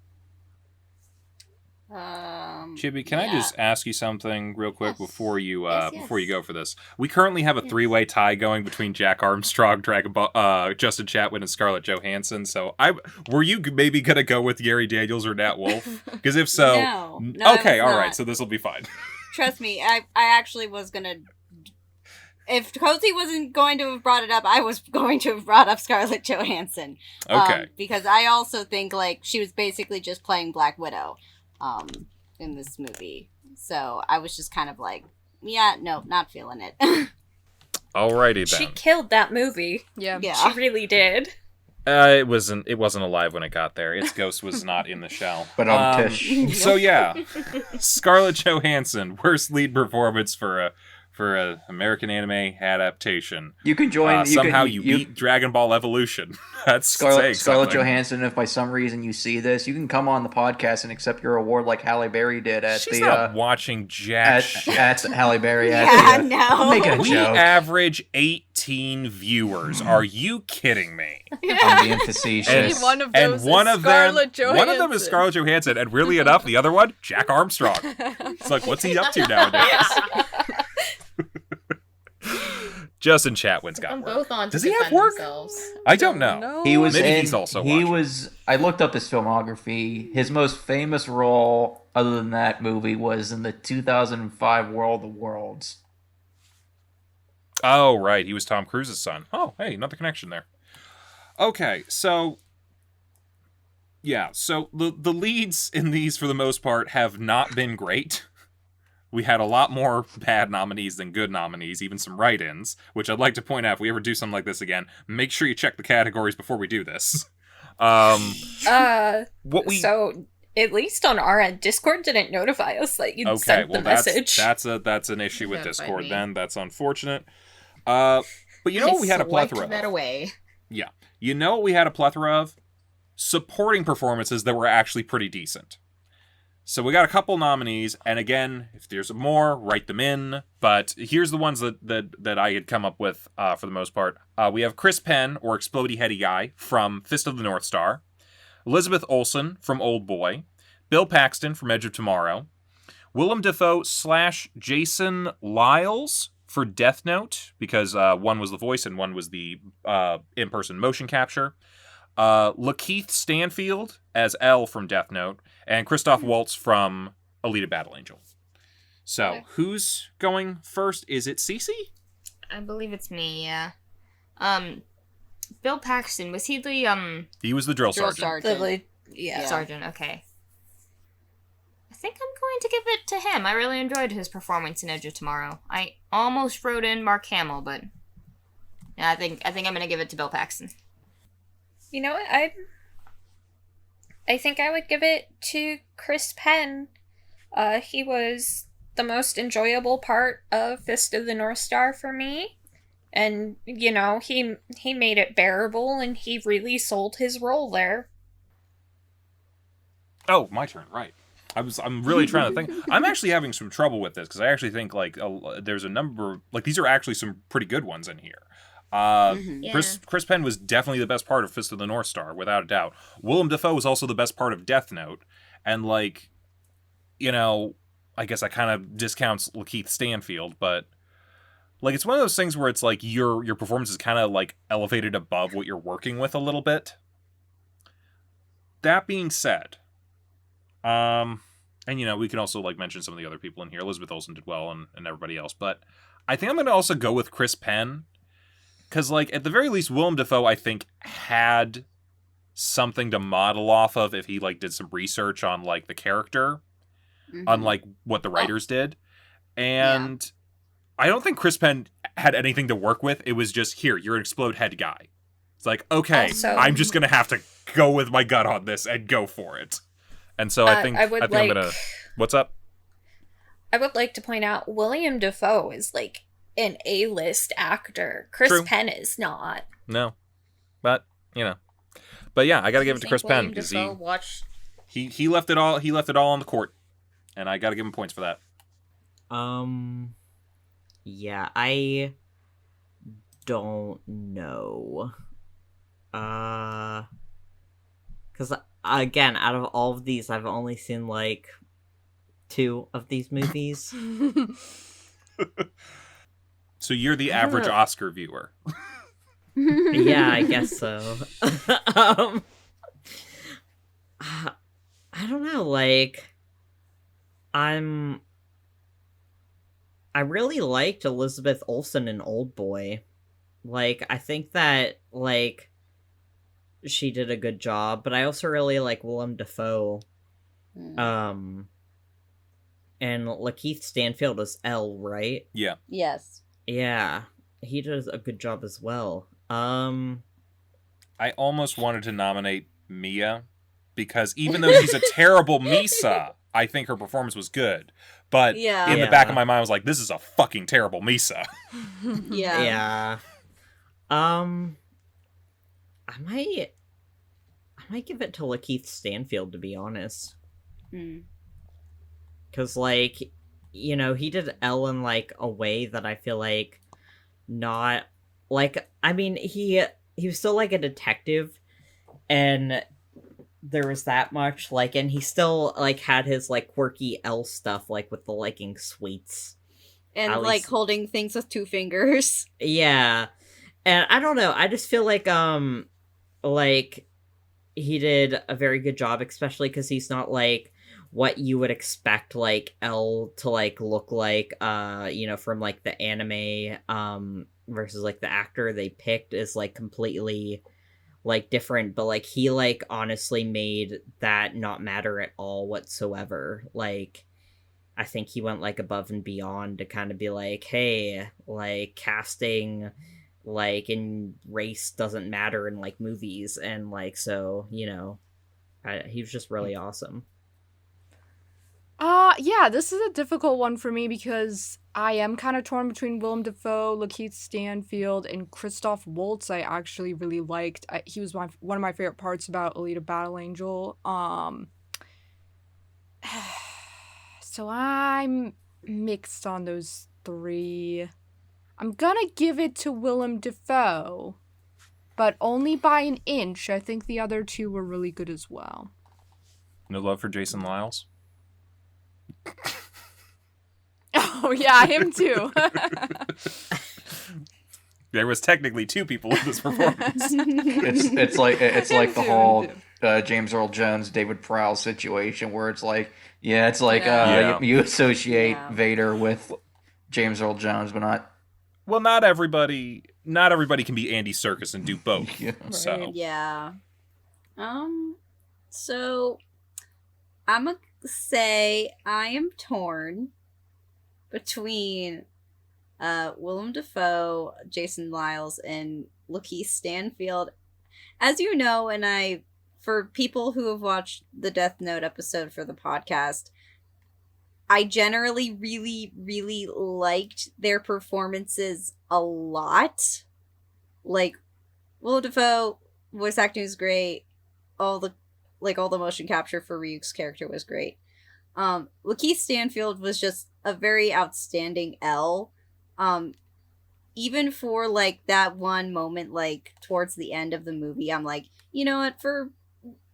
Chibi, can I just ask you something real quick before you before you go for this? We currently have a three-way tie going between Jack Armstrong, Justin Chatwin, and Scarlett Johansson. So were you maybe gonna go with Gary Daniels or Nat Wolff? Because if so,
no,
okay, all right, so this will be fine.
Trust me, I actually was gonna. If Kozi wasn't going to have brought it up, I was going to have brought up Scarlett Johansson.
Okay.
Because I also think, like, she was basically just playing Black Widow. In this movie. So I was just kind of like, yeah, no, not feeling it.
Alrighty then.
She killed that movie.
Yeah.
She really did.
It wasn't alive when it got there. Its ghost was not in the shell.
But
so yeah, Scarlett Johansson, worst lead performance for a American anime adaptation.
You can join.
You beat Dragon Ball Evolution. That's
Scarlett Johansson. If by some reason you see this, you can come on the podcast and accept your award like Halle Berry did at
She's not watching jack shit.
At Halle Berry.
No.
I'm making a joke.
We average 18 viewers. Are you kidding me?
I'm being facetious.
One of them is
Scarlett Johansson, and weirdly enough, the other one, Jack Armstrong. It's like, what's he up to nowadays? Justin Chatwin's got
I'm
work.
both on.
Does he have work? I don't know.
No.
He was.
Maybe
in,
he's also
he
watching.
was. I looked up his filmography. His most famous role, other than that movie, was in the 2005 World of Worlds.
Oh, right. He was Tom Cruise's son. Oh, hey, another connection there. Okay, so yeah, so the leads in these, for the most part, have not been great. We had a lot more bad nominees than good nominees, even some write-ins, which I'd like to point out, if we ever do something like this again, make sure you check the categories before we do this.
So at least on our end, Discord didn't notify us that you'd sent the message.
That's an issue with Discord then. That's unfortunate. But you know what we had a plethora of?
That away.
Yeah. You know what we had a plethora of? Supporting performances that were actually pretty decent. So we got a couple nominees, and again, if there's more, write them in. But here's the ones that I had come up with for the most part. We have Chris Penn, or Explodey Heady Guy, from Fist of the North Star. Elizabeth Olsen from Old Boy. Bill Paxton from Edge of Tomorrow. Willem Dafoe / Jason Lyles for Death Note, because one was the voice and one was the in-person motion capture. Lakeith Stanfield as L from Death Note, and Christoph Waltz from Alita Battle Angel. So,
Okay.
who's going first? Is it Cece?
I believe it's me, yeah. Bill Paxton, was he the,
He was the drill
Drill
sergeant.
sergeant.
Yeah.
sergeant? Okay. I think I'm going to give it to him. I really enjoyed his performance in Edge of Tomorrow. I almost wrote in Mark Hamill, but yeah, I think I'm going to give it to Bill Paxton.
You know what? I think I would give it to Chris Penn. He was the most enjoyable part of Fist of the North Star for me. And, you know, he made it bearable, and he really sold his role there.
Oh, my turn, right. I'm really trying to think. I'm actually having some trouble with this, because I actually think, like, there's a number... Like, these are actually some pretty good ones in here.
Yeah.
Chris Penn was definitely the best part of Fist of the North Star, without a doubt. Willem Dafoe was also the best part of Death Note. And, like, you know, I guess I kind of discounts Lakeith Stanfield, but... Like, it's one of those things where it's like your performance is kind of, like, elevated above what you're working with a little bit. That being said, and, you know, we can also, like, mention some of the other people in here. Elizabeth Olsen did well, and everybody else. But I think I'm going to also go with Chris Penn. Because, like, at the very least, Willem Dafoe, I think, had something to model off of if he, like, did some research on, like, the character. Unlike what the writers did. And... I don't think Chris Penn had anything to work with. It was just, here, you're an explode head guy. It's like, okay,
Also-
I'm just going to have to go with my gut on this and go for it. And so I think I'm going to... What's up?
I would like to point out, William Dafoe is, like, an A-list actor. Chris
True.
Penn is not.
No. But, you know. But yeah, I got to give it to Chris Penn, because
Watch.
he left it all on the court. And I got to give him points for that.
Yeah, I don't know. Because, again, out of all of these, I've only seen, like, 2 of these movies.
So you're the
I don't
average
know.
Oscar viewer.
Yeah, I guess so. I don't know, like, I really liked Elizabeth Olsen in Oldboy. Like, I think that, like, she did a good job, but I also really like Willem Dafoe. And Lakeith Stanfield as L, right?
Yeah.
Yes.
Yeah, he does a good job as well.
I almost wanted to nominate Mia, because even though she's a terrible Misa, I think her performance was good. But
Yeah.
in the back of my mind, I was like, this is a fucking terrible Misa.
Yeah.
Yeah. I might give it to Lakeith Stanfield, to be honest. Because, like, you know, he did L in, like, a way that I feel like not... Like, I mean, he was still, like, a detective, and there was that much, like, and he still, like, had his, like, quirky L stuff, like, with the liking sweets.
And,
At
like,
least-
holding things with 2 fingers.
Yeah. And I don't know, I just feel like, he did a very good job, especially because he's not, like, what you would expect, like, L to, like, look like, you know, from, like, the anime, versus, like, the actor they picked is, like, completely, like, different, but, like, he, like, honestly made that not matter at all whatsoever. Like, I think he went, like, above and beyond to kind of be like, hey, like, casting, like, in race doesn't matter in, like, movies, and, like, so, you know, he was just really awesome.
Yeah, this is a difficult one for me because I am kind of torn between Willem Dafoe, Lakeith Stanfield, and Christoph Waltz. I actually really liked. He was one of my favorite parts about Alita Battle Angel. So I'm mixed on those 3. I'm gonna give it to Willem Dafoe, but only by an inch. I think the other 2 were really good as well.
No love for Jason Lyles?
Oh yeah, him too.
There was technically 2 people in this performance.
It's like the
Two,
whole
two.
James Earl Jones, David Prowse situation where it's like, it's like
Yeah.
you associate
Yeah.
Vader with James Earl Jones, but not.
Well, not everybody can be Andy Serkis and do both.
Yeah.
So
Yeah. So I'm gonna say I am torn between Willem Dafoe, Jason Miles, and Lakeith Stanfield. As you know, and for people who have watched the Death Note episode for the podcast, I generally really, really liked their performances a lot. Like, Willem Dafoe, voice acting was great. All the motion capture for Ryuk's character was great. Lakeith Stanfield was just a very outstanding L. Even for like that one moment, like towards the end of the movie, I'm like, you know what, for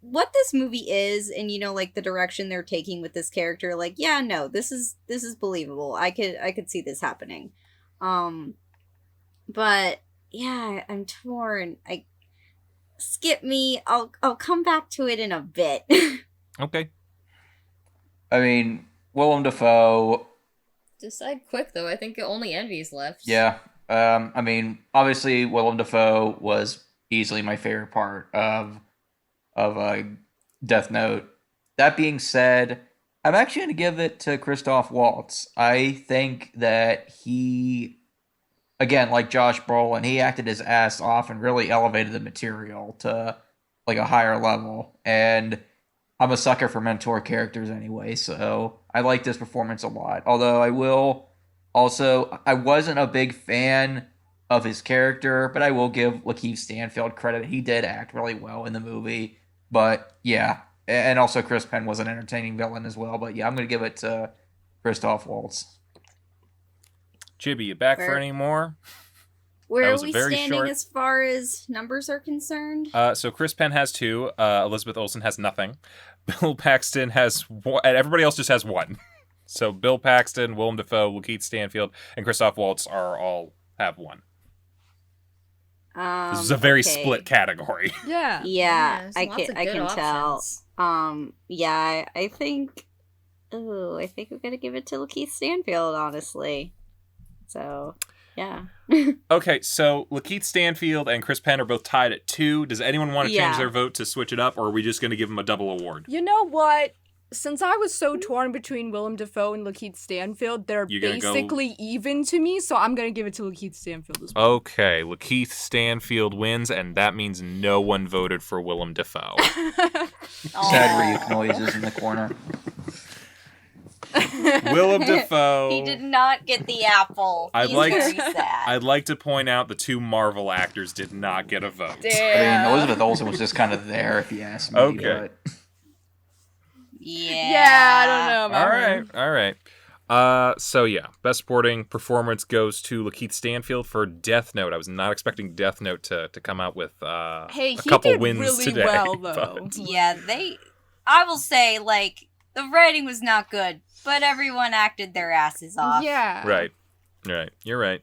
what this movie is, and like the direction they're taking with this character, like, yeah, no, this is believable. I could see this happening. But yeah, I'm torn. Skip me. I'll come back to it in a bit.
okay.
I mean, Willem Dafoe.
Decide quick, though. I think only Envy's left.
Yeah. I mean, obviously, Willem Dafoe was easily my favorite part of Death Note. That being said, I'm actually going to give it to Christoph Waltz. I think that he, again, like Josh Brolin, he acted his ass off and really elevated the material to like a higher level. And I'm a sucker for mentor characters anyway, so I like this performance a lot. Although I wasn't a big fan of his character, but I will give Lakeith Stanfield credit. He did act really well in the movie. But yeah, and also Chris Penn was an entertaining villain as well. But yeah, I'm going to give it to Christoph Waltz.
Chibi, you back for any more?
Where
was
are we
very
standing
short-
as far as numbers are concerned?
So Chris Penn has 2. Elizabeth Olsen has nothing. Bill Paxton has 1, and everybody else just has 1. So Bill Paxton, Willem Dafoe, Lakeith Stanfield, and Christoph Waltz all have 1. This is a very split category.
Yeah.
Yeah,
there's
I
lots of
can
good
tell.
options.
Yeah, I think. Ooh, I think we're gonna give it to Lakeith Stanfield, honestly. So, yeah.
Okay, so Lakeith Stanfield and Chris Penn are both tied at 2. Does anyone want to change
Yeah.
their vote to switch it up, or are we just going to give them a double award?
You know what? Since I was so torn between Willem Dafoe and Lakeith Stanfield, they're
You gonna go-
basically even to me, so I'm gonna give it to Lakeith Stanfield as well.
Okay, Lakeith Stanfield wins, and that means no one voted for Willem Dafoe.
Sad Ryuk noises in the corner.
Willem Dafoe.
He did not get the apple.
I'd
He's
like
very
to-
sad.
I'd like to point out the 2 Marvel actors did not get a vote.
I mean, Elizabeth Olsen was just kind of there, if you ask me.
Okay.
But
Yeah, I don't know about her.
All right. So yeah, best supporting performance goes to Lakeith Stanfield for Death Note. I was not expecting Death Note to come out with
Hey,
a
he
couple
did
wins
really
today.
well, though.
but-
Yeah, I will say, like, the writing was not good, but everyone acted their asses off.
Yeah.
Right. You're right.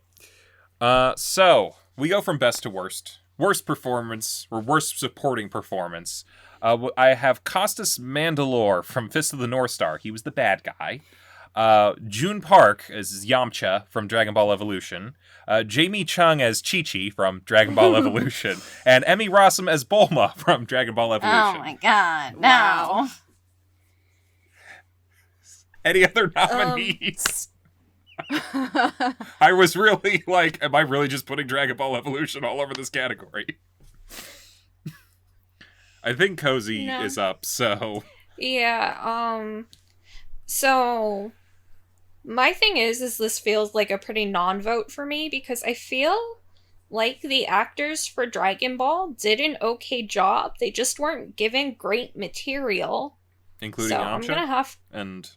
So we go from best to worst. Worst performance, or worst supporting performance. I have Costas Mandalore from Fist of the North Star. He was the bad guy. June Park as Yamcha from Dragon Ball Evolution. Jamie Chung as Chi-Chi from Dragon Ball Evolution. And Emmy Rossum as Bulma from Dragon Ball Evolution.
Oh my god, no.
Wow.
Any other nominees? I was really like, am I really just putting Dragon Ball Evolution all over this category? I think Kozi
No.
is up, so...
Yeah, so my thing is this feels like a pretty non-vote for me because I feel like the actors for Dragon Ball did an okay job. They just weren't given great material.
Including
So
Yamcha?
I'm gonna have
And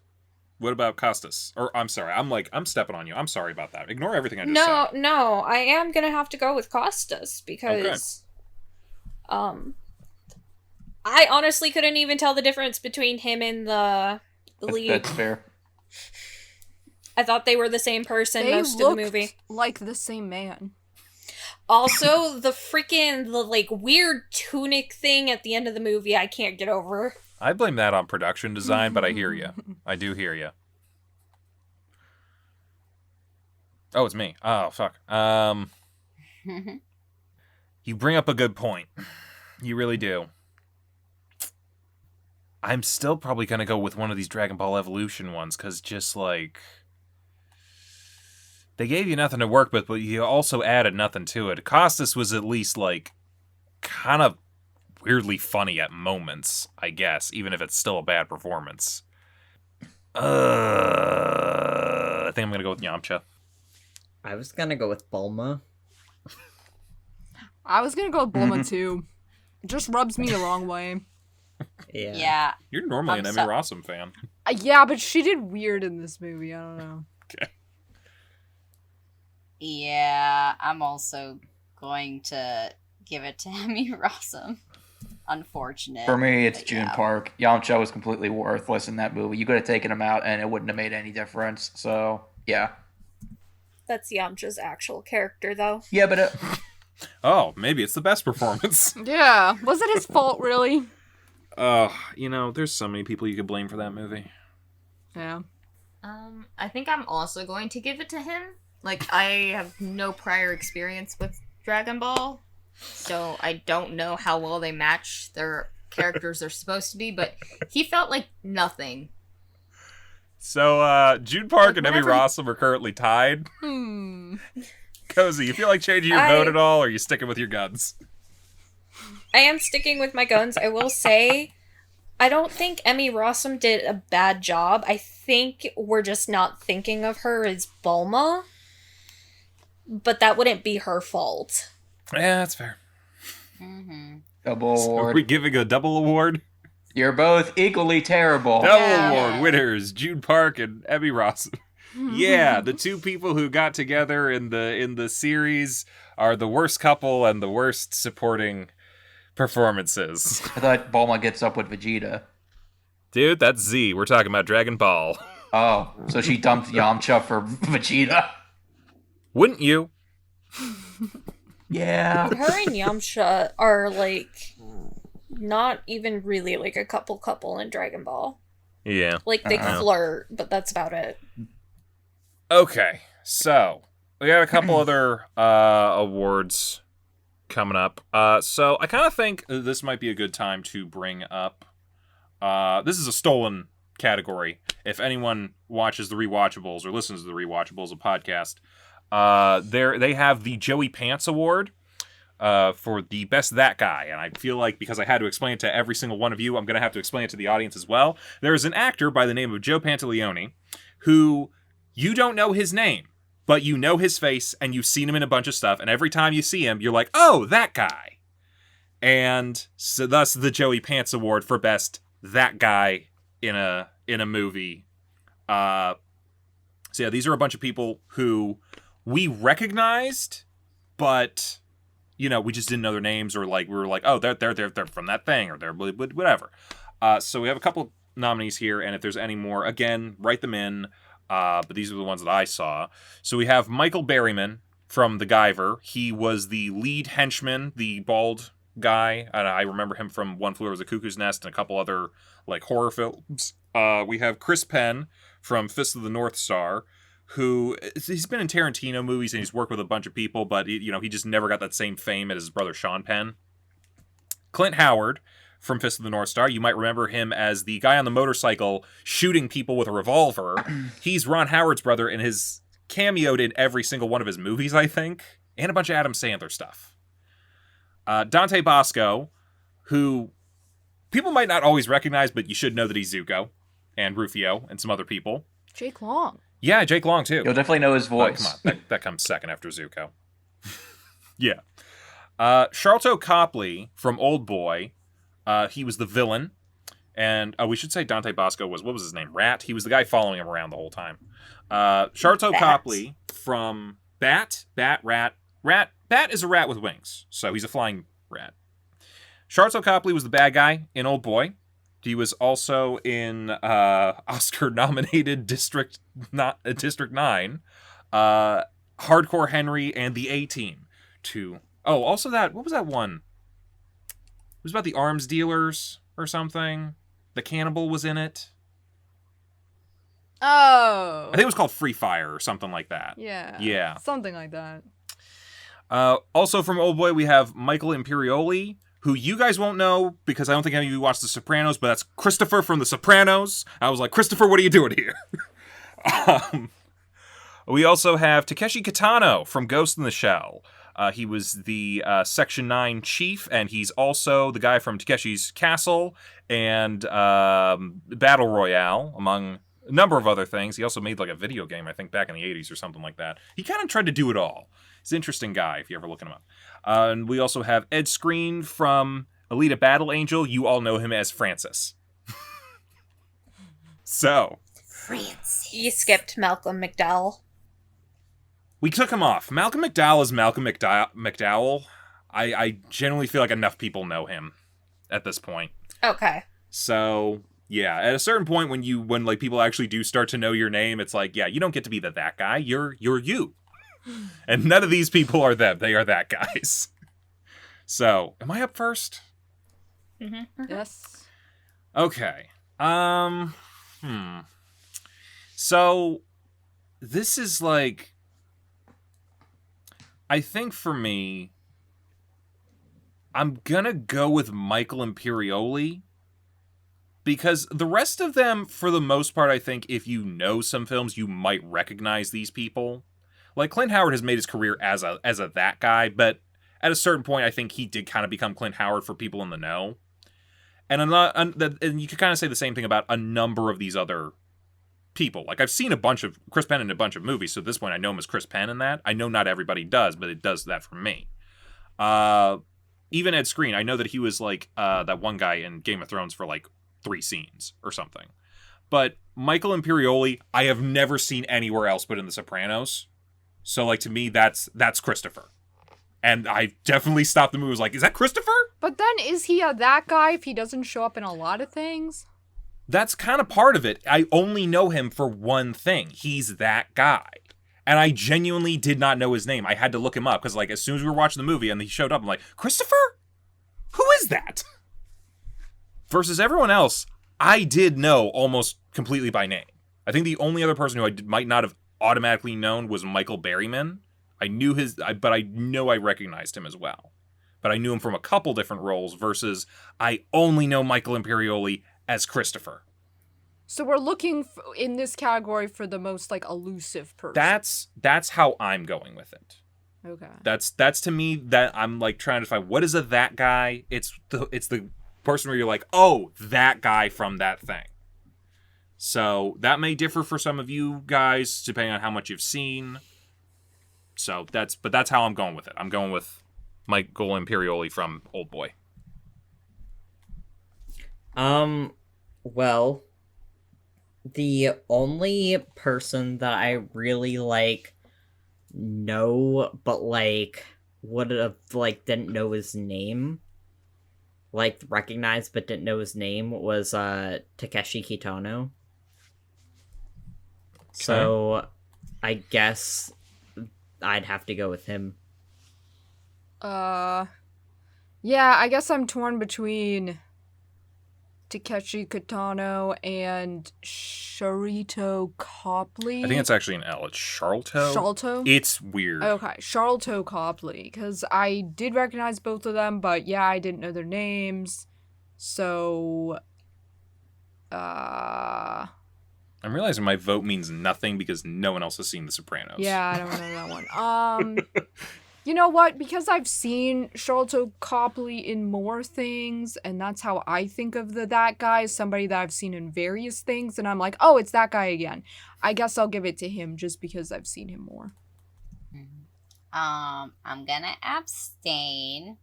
what about Costas? Or, I'm sorry, I'm stepping on you. I'm sorry about that. Ignore everything I just said.
No, I am gonna have to go with Costas because I honestly couldn't even tell the difference between him and the lead.
that's fair.
I thought they were the same person
They
most of the
looked
movie.
like the same man.
Also, the weird tunic thing at the end of the movie, I can't get over.
I blame that on production design, but I hear you. I do hear you. Oh, it's me. Oh, fuck. You bring up a good point. You really do. I'm still probably going to go with one of these Dragon Ball Evolution ones, because just, like... They gave you nothing to work with, but you also added nothing to it. Costas was at least, like, kind of weirdly funny at moments, I guess, even if it's still a bad performance. I think I'm going to go with Yamcha.
I was gonna go with Bulma.
I was gonna go with Bulma too. It just rubs me the wrong way.
Yeah.
Yeah.
You're normally an Emmy Rossum fan.
Yeah, but she did weird in this movie. I don't know.
Okay.
Yeah, I'm also going to give it to Emmy Rossum. Unfortunate.
For me, it's
but
June
yeah.
Park. Yamcha was completely worthless in that movie. You could have taken him out, and it wouldn't have made any difference. So, yeah.
That's Yamcha's actual character, though.
Yeah, but...
Oh, maybe it's the best performance.
Yeah, was it his fault, really?
There's so many people you could blame for that movie.
Yeah.
I think I'm also going to give it to him. Like, I have no prior experience with Dragon Ball, so I don't know how well they match their characters are supposed to be, but he felt like nothing.
So, June Park and Emmy
whenever-
Rossum are currently tied. Kozi, you feel like changing your vote at all, or are you sticking with your guns?
I am sticking with my guns. I will say, I don't think Emmy Rossum did a bad job. I think we're just not thinking of her as Bulma. But that wouldn't be her fault.
Yeah, that's fair.
Mm-hmm.
Double
So are
award.
we giving a double award?
You're both equally terrible.
Double award winners, June Park and Emmy Rossum. Yeah, the two people who got together in the series are the worst couple and the worst supporting performances.
I thought Bulma gets up with Vegeta.
Dude, that's Z. We're talking about Dragon Ball.
Oh, so she dumped Yamcha for Vegeta?
Wouldn't you?
Yeah.
Her and Yamcha are, not even really, a couple in Dragon Ball.
Yeah.
They flirt, but that's about it.
Okay, so we got a couple other awards coming up. So I kind of think this might be a good time to bring up. This is a stolen category. If anyone watches the Rewatchables or listens to the Rewatchables, a podcast, they have the Joey Pants Award for the best that guy. And I feel like because I had to explain it to every single one of you, I'm going to have to explain it to the audience as well. There is an actor by the name of Joe Pantoliano who you don't know his name, but you know his face and you've seen him in a bunch of stuff. And every time you see him, you're like, oh, that guy. And so thus the Joey Pants Award for best that guy in a movie. So yeah, these are a bunch of people who we recognized, but we just didn't know their names, or we were like, oh, they're from that thing, or they're whatever. So we have a couple nominees here, and if there's any more, again, write them in. But these are the ones that I saw. So we have Michael Berryman from The Guyver. He was the lead henchman, the bald guy, and I remember him from One Flew Over the Cuckoo's Nest and a couple other horror films. We have Chris Penn from Fist of the North Star, who he's been in Tarantino movies and he's worked with a bunch of people, but he just never got that same fame as his brother Sean Penn. Clint Howard from Fist of the North Star. You might remember him as the guy on the motorcycle shooting people with a revolver. He's Ron Howard's brother and has cameoed in every single one of his movies, I think, and a bunch of Adam Sandler stuff. Dante Bosco, who people might not always recognize, but you should know that he's Zuko and Rufio and some other people.
Jake Long.
Yeah, Jake Long, too.
You'll definitely know his voice.
Come on, that comes second after Zuko. Yeah. Charlton Copley from Old Boy. He was the villain. And we should say Dante Bosco was, what was his name? Rat? He was the guy following him around the whole time. Charlton Copley from Bat. Bat is a rat with wings. So he's a flying rat. Charlton Copley was the bad guy in Old Boy. He was also in Oscar-nominated District 9, Hardcore Henry, and The A-Team. two. Oh, also what was that one? It was about the arms dealers or something. The cannibal was in it.
Oh.
I think it was called Free Fire or something like that.
Yeah.
Yeah.
Something like that.
Also from Oldboy, we have Michael Imperioli, who you guys won't know because I don't think any of you watched The Sopranos, but that's Christopher from The Sopranos. I was like, Christopher, what are you doing here? We also have Takeshi Kitano from Ghost in the Shell. He was the Section 9 chief, and he's also the guy from Takeshi's Castle and Battle Royale, among a number of other things. He also made like a video game, I think, back in the 80s or something like that. He kind of tried to do it all. He's an interesting guy, if you ever look him up. And we also have Ed Screen from Alita Battle Angel. You all know him as Francis. So.
Francis.
You skipped Malcolm McDowell.
We took him off. Malcolm McDowell is Malcolm McDowell. I generally feel like enough people know him at this point.
Okay.
So, yeah, at a certain point when like people actually do start to know your name, it's like, yeah, you don't get to be that guy. You're you. And none of these people are them. They are that guys. So, am I up first?
Mm-hmm. Yes.
Okay. So, this is like, I think for me, I'm gonna go with Michael Imperioli. Because the rest of them, for the most part, I think if you know some films, you might recognize these people. Like, Clint Howard has made his career as a that guy, but at a certain point, I think he did kind of become Clint Howard for people in the know. And you could kind of say the same thing about a number of these other people. Like, I've seen a bunch of Chris Penn in a bunch of movies, so at this point I know him as Chris Penn in that. I know not everybody does, but it does that for me. Even Ed Screen, I know that he was like that one guy in Game of Thrones for like 3 scenes or something. But Michael Imperioli, I have never seen anywhere else but in The Sopranos. So, like, to me, that's Christopher. And I definitely stopped the movie. I was like, is that Christopher?
But then is he that guy if he doesn't show up in a lot of things?
That's kind of part of it. I only know him for one thing. He's that guy. And I genuinely did not know his name. I had to look him up because, like, as soon as we were watching the movie and he showed up, I'm like, Christopher? Who is that? Versus everyone else, I did know almost completely by name. I think the only other person who I might not have automatically known was Michael Berryman. I knew but I know I recognized him as well. But I knew him from a couple different roles versus I only know Michael Imperioli as Christopher.
So we're looking in this category for the most, like, elusive person.
That's how I'm going with it.
Okay.
That's to me that I'm like trying to find what is that guy. It's the person where you're like, oh, that guy from that thing. So that may differ for some of you guys depending on how much you've seen. So that's how I'm going with it. I'm going with Michael Imperioli from Oldboy.
Well, the only person that I really, like, know, but, like, would have, like, didn't know his name, like, recognized but didn't know his name was, Takeshi Kitano. Okay. So, I guess I'd have to go with him.
Yeah, I guess I'm torn between Takeshi Kitano and Sharito Copley.
I think it's actually an L. It's Charlto.
Charlto?
It's weird.
Okay, Charlto Copley. Because I did recognize both of them, but yeah, I didn't know their names. So,
I'm realizing my vote means nothing because no one else has seen The Sopranos.
Yeah, I don't know that one. You know what? Because I've seen Charlto Copley in more things, and that's how I think of that guy, somebody that I've seen in various things, and I'm like, oh, it's that guy again. I guess I'll give it to him just because I've seen him more.
I'm gonna abstain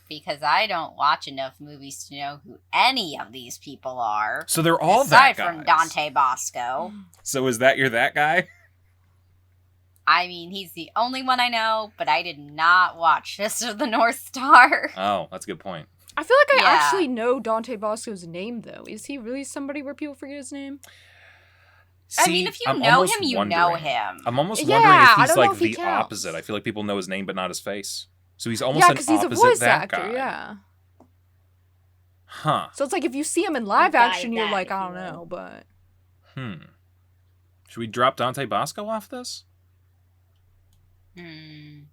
because I don't watch enough movies to know who any of these people are.
So they're all that guys.
Aside from Dante Bosco.
So is that that guy?
I mean, he's the only one I know, but I did not watch Fist of the North Star.
Oh, that's a good point.
I feel like I actually know Dante Bosco's name, though. Is he really somebody where people forget his name?
See,
I mean, if you know him, you know him.
I'm almost wondering if he's like the opposite. I feel like people know his name but not his face. So he's almost
Yeah,
an
because he's a
opposite
voice
that
actor,
guy.
yeah.
Huh.
So it's like if you see him in live
guy
action, you're
that,
like,
if
I
you
don't
will.
know, but
Should we drop Dante Bosco off this? I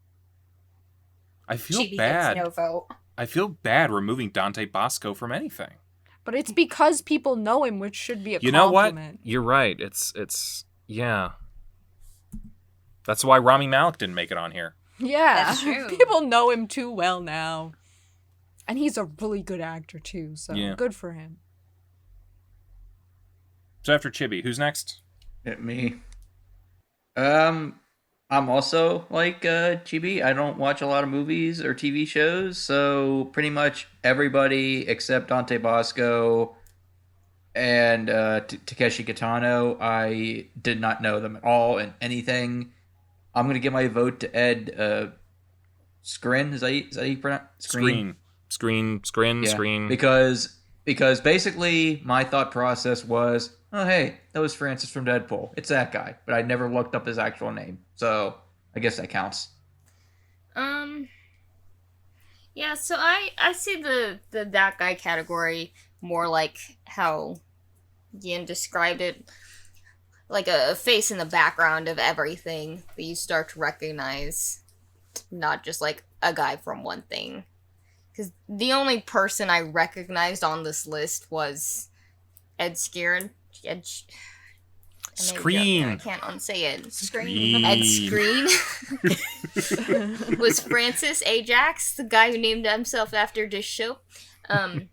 feel
Chibi
bad.
gets no vote.
I feel bad removing Dante Bosco from anything.
it's because people know him, which should be a
You know what?
compliment.
You're right. It's yeah. That's why Rami Malek didn't make it on here.
Yeah,
That's true.
people know him too well now, and he's a really good actor too. So
Yeah.
good for him.
So after Chibi, who's next?
Hit me. I'm also like Chibi. I don't watch a lot of movies or TV shows, so pretty much everybody except Dante Bosco and Takeshi Kitano, I did not know them at all and anything. I'm gonna give my vote to Ed Skrin. Is that how you pronounce
Screen.
Because basically my thought process was, oh hey, that was Francis from Deadpool. It's that guy, but I never looked up his actual name, so I guess that counts.
Yeah, so I see the that guy category more like how Yin described it, like a face in the background of everything that you start to recognize, not just like a guy from one thing. Because the only person I recognized on this list was Ed Skrein.
Screen.
I can't unsay it.
Screen.
Ed Skrein was Francis Ajax, the guy who named himself after this show. And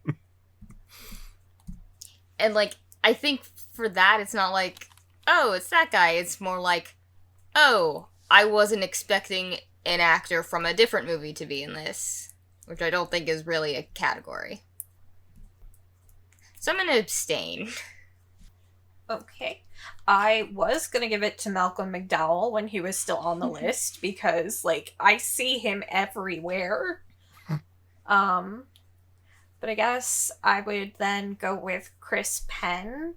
like, I think for that, it's not like, oh, it's that guy. It's more like, oh, I wasn't expecting an actor from a different movie to be in this, which I don't think is really a category. So I'm gonna abstain.
Okay. I was gonna give it to Malcolm McDowell when he was still on the list because, like, I see him everywhere. But I guess I would then go with Chris Penn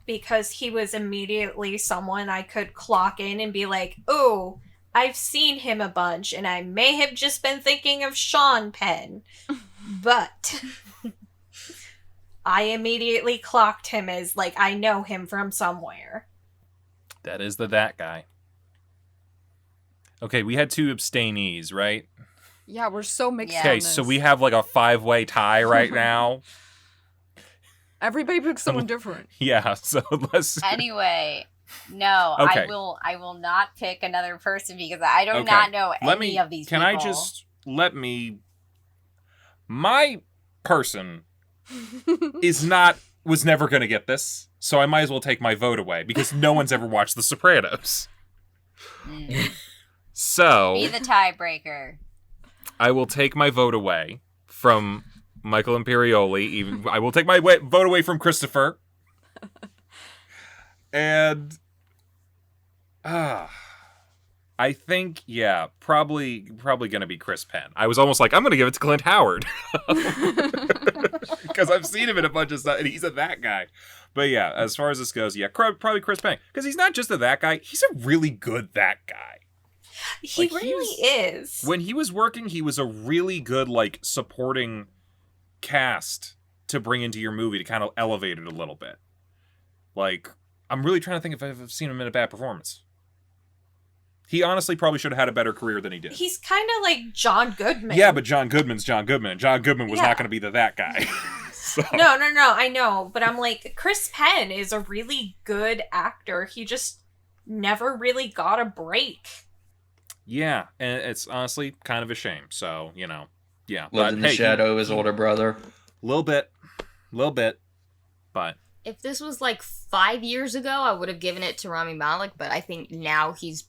because he was immediately someone I could clock in and be like, oh, I've seen him a bunch and I may have just been thinking of Sean Penn, but I immediately clocked him as, like, I know him from somewhere.
That is that guy. Okay, we had 2 abstainees, right?
Yeah, we're so mixed.
Yeah.
on
Okay,
this.
so we have like a 5-way tie right now.
Everybody picks someone different.
Yeah, so let's...
Anyway, no,
Okay.
I will not pick another person because I do
Okay.
not know any of these
Can
people.
I just... My person was never going to get this, so I might as well take my vote away, because no one's ever watched The Sopranos. So...
Be the tiebreaker.
I will take my vote away from Michael Imperioli. I will take my vote away from Christopher. And I think, yeah, probably going to be Chris Penn. I was almost like, I'm going to give it to Clint Howard. Because I've seen him in a bunch of stuff, and he's a that guy. But yeah, as far as this goes, yeah, probably Chris Penn. Because he's not just a that guy, he's a really good that guy.
He
Like,
really is.
When he was working, he was a really good, like, supporting cast to bring into your movie to kind of elevate it a little bit. Like, I'm really trying to think if I've seen him in a bad performance. He honestly probably should have had a better career than he did.
He's kind of like John Goodman.
Yeah, but John Goodman's John Goodman. And John Goodman was
Yeah.
not going to be that guy. So.
No, I know. But I'm like, Chris Penn is a really good actor. He just never really got a break.
Yeah, and it's honestly kind of a shame. So, yeah.
Lived in the shadow of his older brother.
Little bit. But
If this was like 5 years ago, I would have given it to Rami Malek, but I think now he's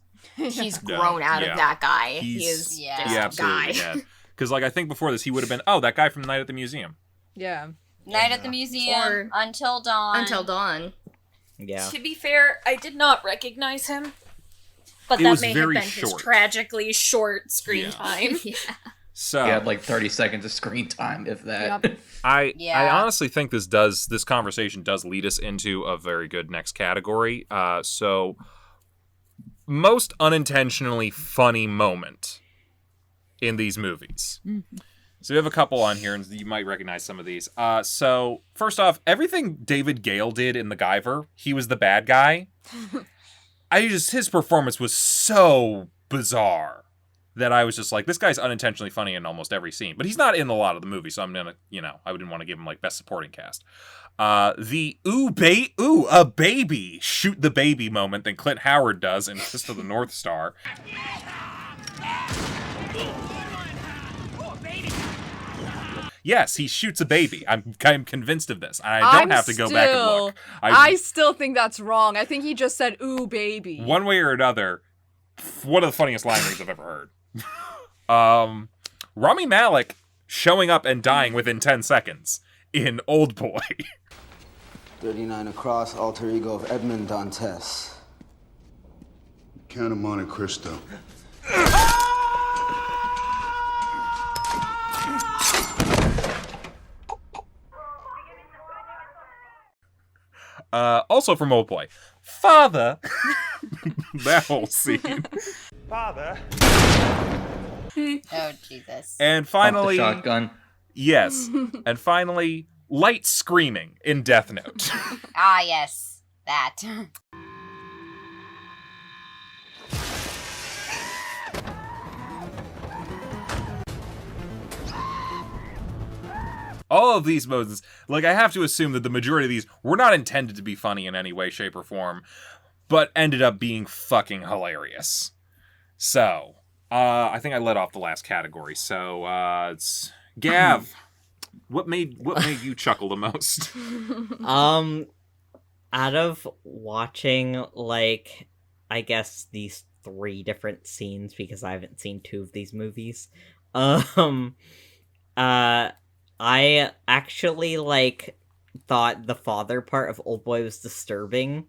grown out
yeah.
of that guy. He
He's-
is
yeah.
just
he
a
absolutely
guy.
had. Because, like, I think before this, he would have been, that guy from Night at the Museum.
Yeah.
Night at the Museum,
Or-
Until Dawn.
Until Dawn.
Yeah.
To be fair, I did not recognize him. But
It
that
was
may have
very
been his
short.
tragically short screen
Yeah.
time.
Yeah.
So,
He had like 30 seconds of screen time, if that.
Yep.
I
Yeah.
honestly think this conversation does lead us into a very good next category. So, most unintentionally funny moment. in these movies. So we have a couple on here, and you might recognize some of these. So first off, everything David Gale did in The Guyver, he was the bad guy. His performance was so bizarre that I was just like, this guy's unintentionally funny in almost every scene. But he's not in a lot of the movie, so I'm gonna, I didn't want to give him like best supporting cast. The a baby, shoot the baby moment that Clint Howard does in Fist of the North Star. Yes, he shoots a baby. I'm convinced of this. I don't have to go back and look.
I still think that's wrong. I think he just said, ooh, baby.
One way or another, one of the funniest line reads I've ever heard. Rami Malek showing up and dying within 10 seconds in Old Boy.
39 across, alter ego of Edmond Dantes.
Count of Monte Cristo.
Also from Old Boy, Father. That whole scene.
Father.
Oh, Jesus.
And finally,
Pump the shotgun.
Yes. And finally, light screaming in Death Note.
Ah, yes. That.
All of these modes, like, I have to assume that the majority of these were not intended to be funny in any way, shape, or form, but ended up being fucking hilarious. So, I think I let off the last category. So, it's Gav. What made you chuckle the most?
Out of watching, like, I guess these 3 different scenes, because I haven't seen 2 of these movies, I actually, like, thought the father part of Old Boy was disturbing,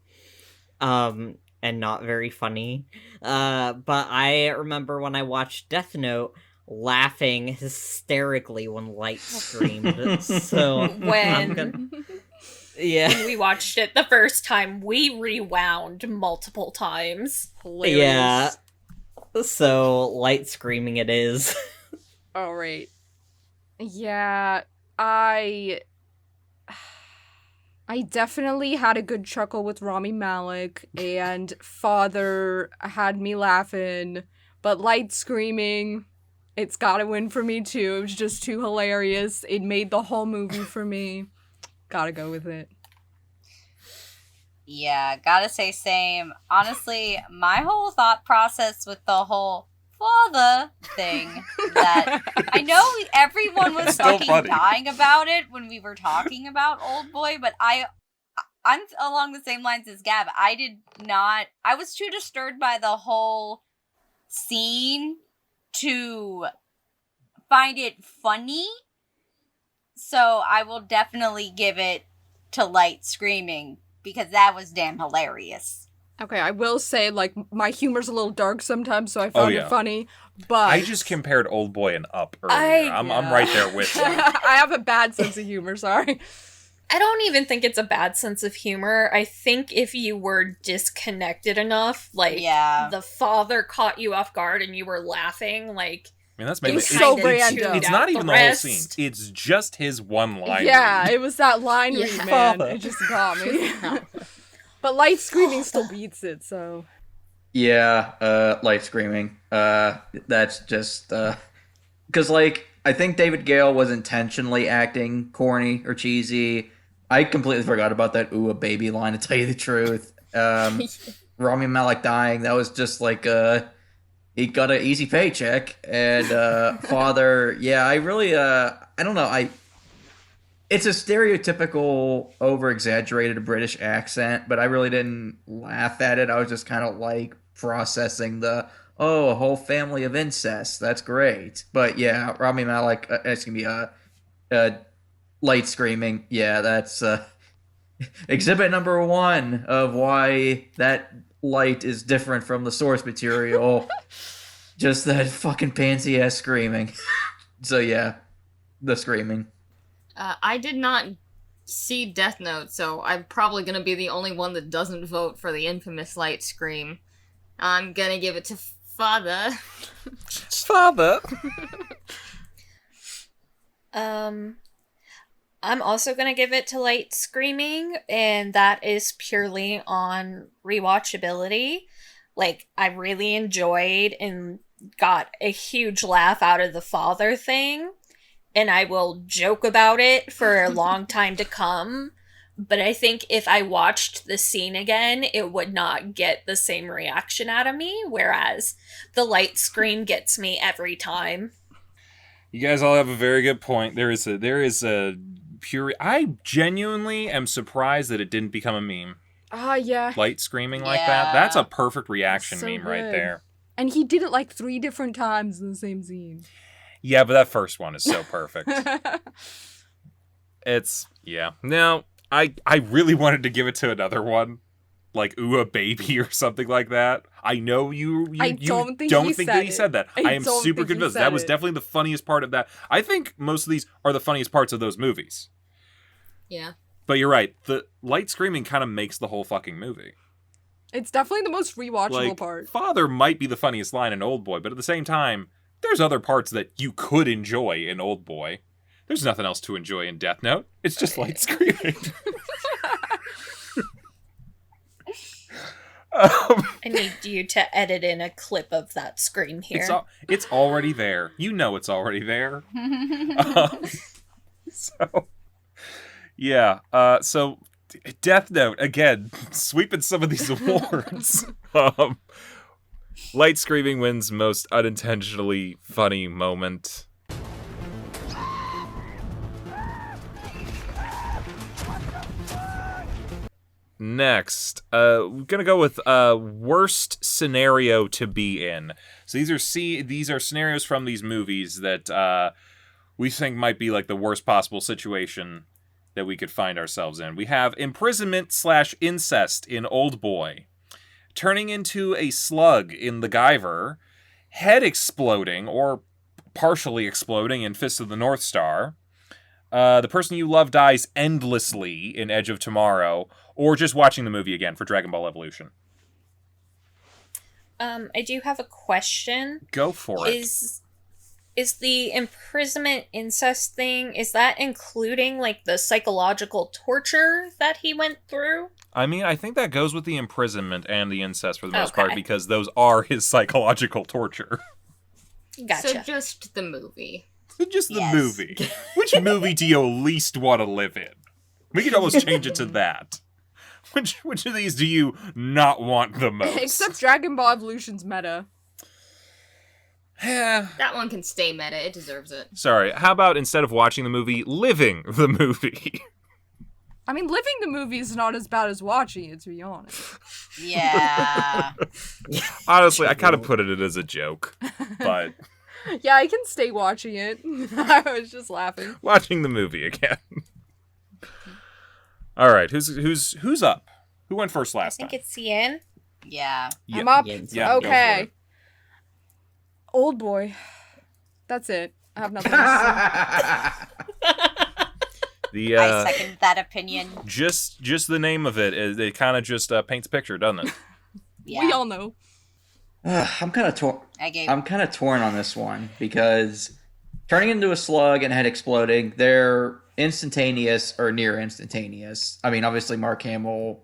and not very funny. But I remember when I watched Death Note, laughing hysterically when Light screamed. So
When we watched it the first time, we rewound multiple times.
Hilarious.
Yeah. So Light screaming it is.
All right. Yeah, I definitely had a good chuckle with Rami Malek, and Father had me laughing, but Light screaming, it's gotta win for me too. It was just too hilarious. It made the whole movie for me. Gotta go with it.
Yeah, gotta say same. Honestly, my whole thought process with the whole father thing, that I know everyone was fucking dying about it when we were talking about Old Boy, but I'm along the same lines as Gab. I was too disturbed by the whole scene to find it funny, so I will definitely give it to Light screaming, because that was damn hilarious.
Okay, I will say, like, my humor's a little dark sometimes, so I found it funny, but...
I just compared Old Boy and Up earlier. I'm right there with you.
I have a bad sense of humor, sorry.
I don't even think it's a bad sense of humor. I think if you were disconnected enough, like, the father caught you off guard and you were laughing, like...
I mean, that's maybe...
It's so random.
It's not even the whole scene. It's just his one line.
Yeah,
read.
It was that line read, man.
Father.
It just got me. But Light screaming still beats it, so...
Yeah, Light screaming. That's just, because, like, I think David Gale was intentionally acting corny or cheesy. I completely forgot about that ooh, a baby line, to tell you the truth. Rami Malek dying, that was just like, he got an easy paycheck. And, Father, yeah, I really, I don't know, it's a stereotypical, over-exaggerated British accent, but I really didn't laugh at it. I was just kind of, like, processing a whole family of incest. That's great. But, yeah, Rami Malek, it's going to be Light screaming. Yeah, that's exhibit number 1 of why that light is different from the source material. Just that fucking pansy-ass screaming. So, yeah, the screaming.
I did not see Death Note, so I'm probably going to be the only one that doesn't vote for the infamous Light scream. I'm going to give it to Father.
Father.
I'm also gonna give it to Light Screaming, and that is purely on rewatchability. Like, I really enjoyed and got a huge laugh out of the father thing, and I will joke about it for a long time to come. But I think if I watched the scene again, it would not get the same reaction out of me, whereas the light scream gets me every time.
You guys all have a very good point. There is a pure. I genuinely am surprised that it didn't become a meme.
Yeah.
Light screaming like that. That's a perfect reaction
So
meme right
good.
there.
And he did it like 3 different times in the same scene.
Yeah, but that first one is so perfect. No, I really wanted to give it to another one. Like, ooh, a baby or something like that. I know you don't think that he said that. I am super convinced. That was definitely the funniest part of that. I think most of these are the funniest parts of those movies.
Yeah.
But you're right. The light screaming kind of makes the whole fucking movie.
It's definitely the most rewatchable part.
Father might be the funniest line in Old Boy, but at the same time, there's other parts that you could enjoy in Old Boy. There's nothing else to enjoy in Death Note. It's just light screaming.
I need you to edit in a clip of that scream here.
It's already there. You know it's already there. So Death Note, again, sweeping some of these awards. Light screaming wins most unintentionally funny moment. Next, we're gonna go with worst scenario to be in. So these are scenarios from these movies that we think might be like the worst possible situation that we could find ourselves in. We have imprisonment/incest in Old Boy, turning into a slug in The Guyver, head exploding or partially exploding in Fist of the North Star, the person you love dies endlessly in Edge of Tomorrow, or just watching the movie again for Dragon Ball Evolution.
I do have a question.
Go for it.
Is the imprisonment incest thing, is that including, like, the psychological torture that he went through?
I mean, I think that goes with the imprisonment and the incest for the most part, because those are his psychological torture.
Gotcha.
So just the movie.
Just the movie. Which movie do you least want to live in? We could almost change it to that. Which of these do you not want the most?
Except Dragon Ball Evolution's meta.
That one can stay meta. It deserves it.
Sorry, how about instead of watching the movie, living the movie?
I mean, living the movie is not as bad as watching it, to be honest.
Yeah.
Honestly, I kind of put it as a joke, but...
Yeah, I can stay watching it. I was just laughing.
Watching the movie again. All right, who's up? Who went first last time?
I think it's Yin.
Yeah.
I'm up.
Yeah,
okay. Old Boy. That's it. I have nothing to say.
I second that opinion.
Just the name of it kind of just paints a picture, doesn't it?
Yeah.
We all know.
I'm kind of torn on this one because turning into a slug and head exploding, they're instantaneous or near instantaneous. I mean, obviously Mark Hamill,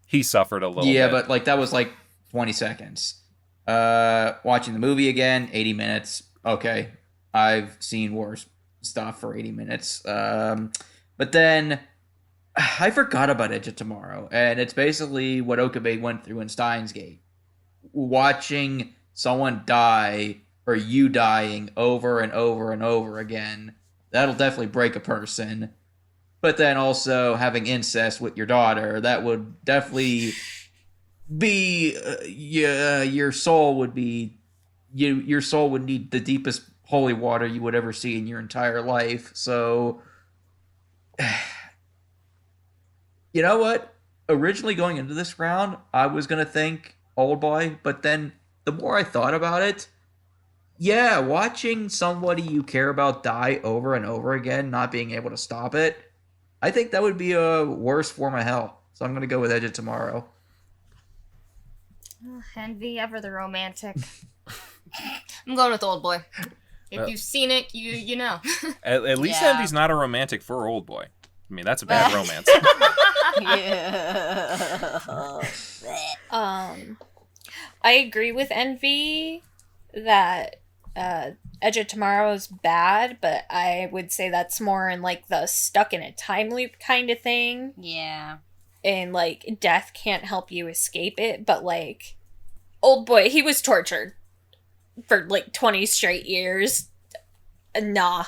he suffered a little bit.
Yeah, but like that was like 20 seconds. Watching the movie again, 80 minutes. Okay, I've seen worse stuff for 80 minutes. But then I forgot about Edge of Tomorrow, and it's basically what Okabe went through in Steins Gate. Watching someone die or you dying over and over and over again, that'll definitely break a person. But then also having incest with your daughter, that would definitely be your soul would be your soul would need the deepest holy water you would ever see in your entire life. So you know what? Originally going into this round, I was gonna think Old Boy, but then the more I thought about it, yeah, watching somebody you care about die over and over again, not being able to stop it, I think that would be a worse form of hell. So I'm gonna go with Edge of Tomorrow.
Envy, ever the romantic. I'm going with Old Boy. If you've seen it, you know.
At least
Yeah.
Envy's not a romantic for Old Boy. I mean, that's a bad romance.
I agree with Envy that Edge of Tomorrow is bad, but I would say that's more in like the stuck in a time loop kind of thing.
Yeah.
And like death can't help you escape it, but like Old Boy, he was tortured for like 20 straight years. Nah.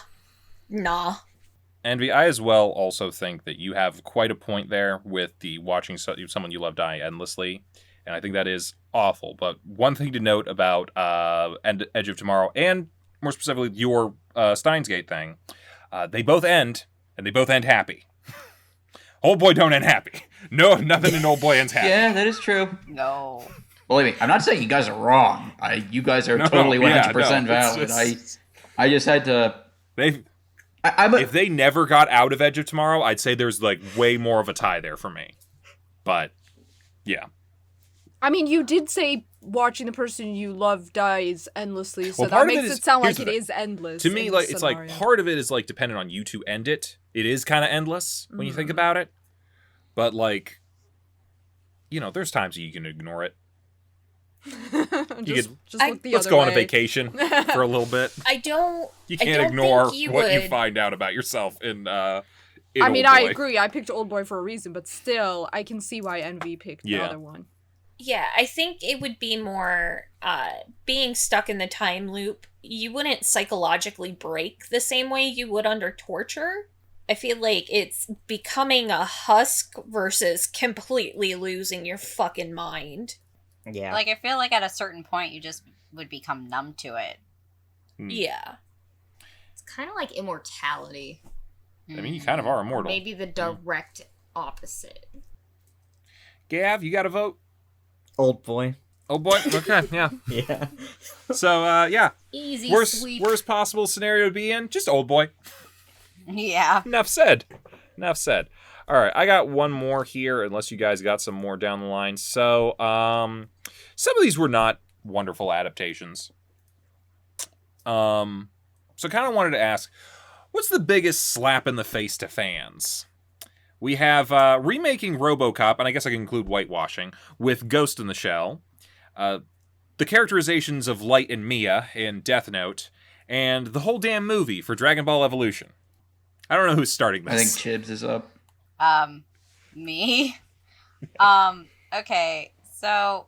Envy, I as well also think that you have quite a point there with the watching someone you love die endlessly, and I think that is awful. But one thing to note about Edge of Tomorrow, and more specifically your Steins Gate thing, they both end, and they both end happy. Old Boy don't end happy. No, nothing in Old Boy ends happy.
Yeah, that is true.
No.
Believe me, I'm not saying you guys are wrong. You guys are totally 100% valid. I just had to.
If they never got out of Edge of Tomorrow, I'd say there's like way more of a tie there for me. But yeah.
I mean, you did say watching the person you love dies endlessly, so
Well,
that
part of
makes
it
it
is-
sound
here's
like
the
it
thing.
is endless.
To me,
in
like
this
it's like
scenario.
part of it is like dependent on you to end it. It is kind of endless when you think about it. But like, there's times you can ignore it.
just
I-
look the
Let's
other
go on a
way.
vacation for a little bit.
I don't
You
I
can't
don't
ignore
think you
what you
would.
find out about yourself in
I mean,
Old
I
Boy.
agree. I picked Old Boy for a reason, but still, I can see why Envy picked the
Yeah.
other one.
Yeah, I think it would be more being stuck in the time loop. You wouldn't psychologically break the same way you would under torture. I feel like it's becoming a husk versus completely losing your fucking mind.
Yeah.
Like, I feel like at a certain point you just would become numb to it.
Yeah.
It's kind of like immortality.
I mean, you kind of are immortal.
Maybe the direct opposite.
Gav, you got a vote?
Old Boy.
Old Boy? Okay, yeah.
Yeah.
So, yeah.
Easy sweep.
Worst possible scenario to be in? Just Old Boy.
Yeah.
Enough said. All right, I got one more here, unless you guys got some more down the line. So, some of these were not wonderful adaptations. So kind of wanted to ask, what's the biggest slap in the face to fans? We have remaking RoboCop, and I guess I can include whitewashing, with Ghost in the Shell, the characterizations of Light and Mia in Death Note, and the whole damn movie for Dragon Ball Evolution. I don't know who's starting this.
I think Chibs is up.
Me. Okay, so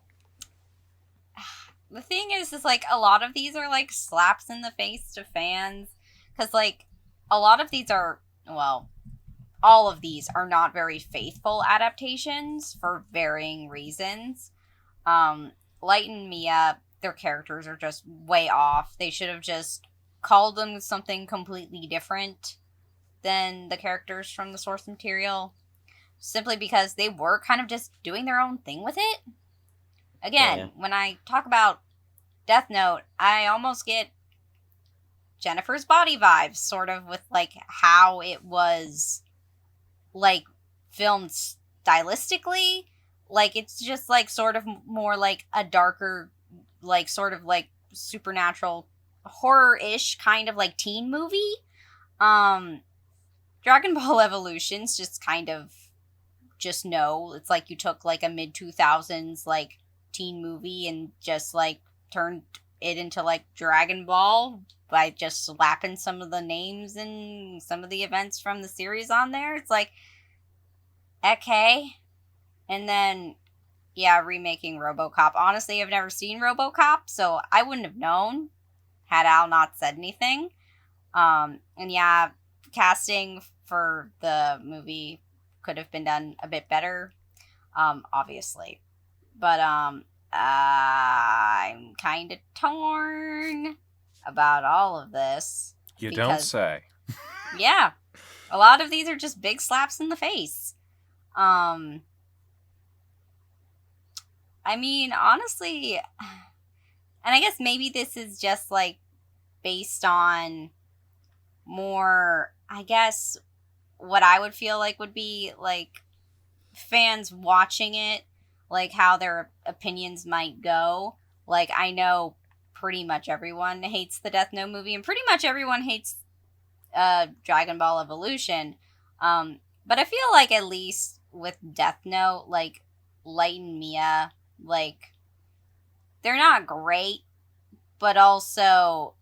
the thing is like a lot of these are like slaps in the face to fans, because like a lot of these are, well, all of these are not very faithful adaptations for varying reasons. Light and Mia, their characters are just way off. They should have just called them something completely different than the characters from the source material, simply because they were kind of just doing their own thing with it. Again, when I talk about Death Note, I almost get Jennifer's Body vibes, sort of, with like how it was like filmed stylistically. Like, it's just like sort of more like a darker, like sort of like supernatural horror-ish kind of like teen movie. Dragon Ball Evolution's just kind of just no. It's like you took like a mid-2000s like teen movie and just like turned it into like Dragon Ball by just slapping some of the names and some of the events from the series on there. It's like, okay. And then, yeah, remaking RoboCop. Honestly, I've never seen RoboCop, so I wouldn't have known had Al not said anything. And yeah, casting for the movie could have been done a bit better, obviously. But I'm kind of torn about all of this.
You don't say.
Yeah, a lot of these are just big slaps in the face. I mean, honestly, and I guess maybe this is just like based on more, I guess, what I would feel like would be like fans watching it. like how their opinions might go. Like, I know pretty much everyone hates the Death Note movie, and pretty much everyone hates Dragon Ball Evolution. But I feel like at least with Death Note, like, Light and Mia, like, they're not great, but also,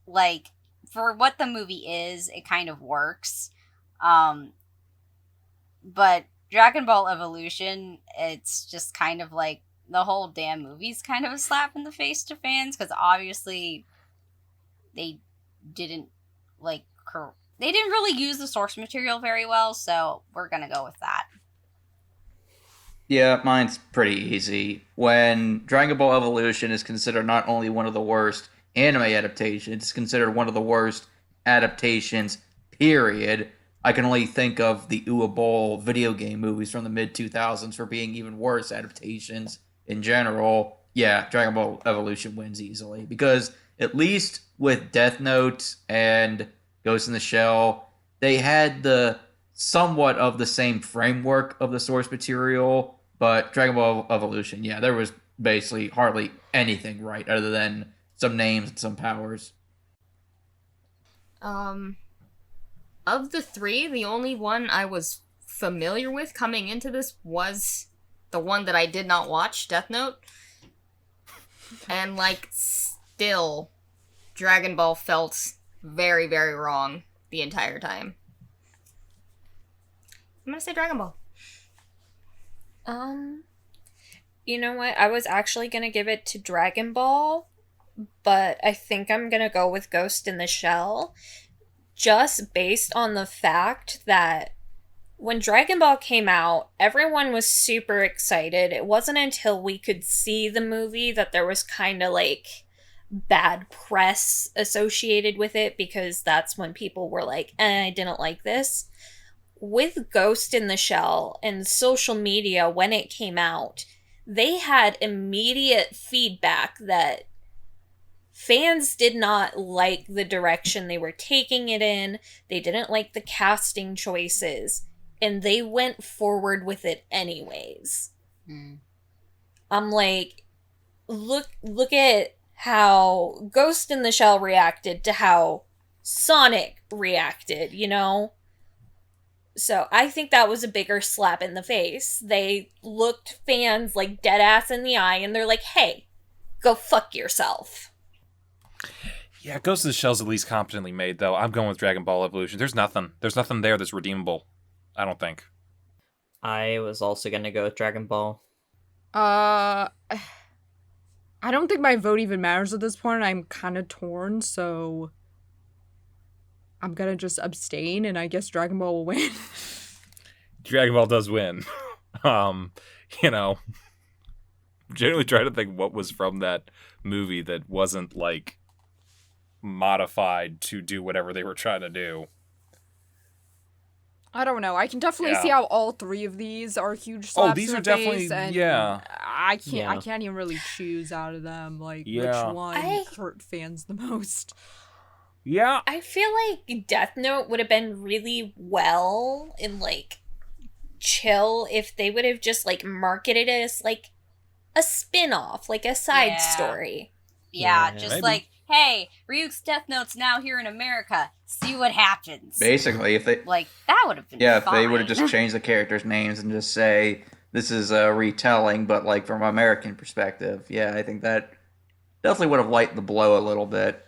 like, for what the movie is, it kind of works. But Dragon Ball Evolution, it's just kind of like the whole damn movie's kind of a slap in the face to fans, because obviously they didn't they didn't really use the source material very well, so we're gonna go with that.
Yeah, mine's pretty easy. When Dragon Ball Evolution is considered not only one of the worst anime adaptations, it's considered one of the worst adaptations, period. I can only think of the Uwe video game movies from the mid-2000s for being even worse adaptations in general. Yeah, Dragon Ball Evolution wins easily. Because at least with Death Note and Ghost in the Shell, they had the somewhat of the same framework of the source material, but Dragon Ball Evolution, yeah, there was basically hardly anything right other than some names and some powers.
Of the three, the only one I was familiar with coming into this was the one that I did not watch, Death Note. And, like, still, Dragon Ball felt very, very wrong the entire time. I'm gonna say Dragon Ball.
You know what? I was actually gonna give it to Dragon Ball, but I think I'm gonna go with Ghost in the Shell, just based on the fact that when Dragon Ball came out, everyone was super excited. It wasn't until we could see the movie that there was kind of like bad press associated with it, because that's when people were like, I didn't like this. With Ghost in the Shell and social media when it came out, they had immediate feedback that fans did not like the direction they were taking it in. They didn't like the casting choices, and they went forward with it anyways. I'm like, look at how Ghost in the Shell reacted to how Sonic reacted, you know? So I think that was a bigger slap in the face. They looked fans like dead ass in the eye, and they're like, hey, go fuck yourself.
Yeah, Ghost of the Shell's at least competently made, though. I'm going with Dragon Ball Evolution. There's nothing there that's redeemable, I don't think.
I was also gonna go with Dragon Ball.
I don't think my vote even matters at this point. I'm kind of torn, so I'm gonna just abstain, and I guess Dragon Ball will win.
Dragon Ball does win. You know, generally trying to think what was from that movie that wasn't, like, modified to do whatever they were trying to do.
I don't know. I can definitely see how all three of these are huge slaps
these
in
are
the
definitely
face, and
yeah.
I can't even really choose out of them like which one hurt fans the most.
Yeah.
I feel like Death Note would have been really well and like chill if they would have just like marketed it as like a spin-off, like a side story.
Yeah, just maybe. Like, hey, Ryuk's Death Note's now here in America. See what happens.
Basically, if they
like that would have been
fine. If
they
would have just changed the characters' names and just say this is a retelling, but like from an American perspective, yeah, I think that definitely would have lightened the blow a little bit.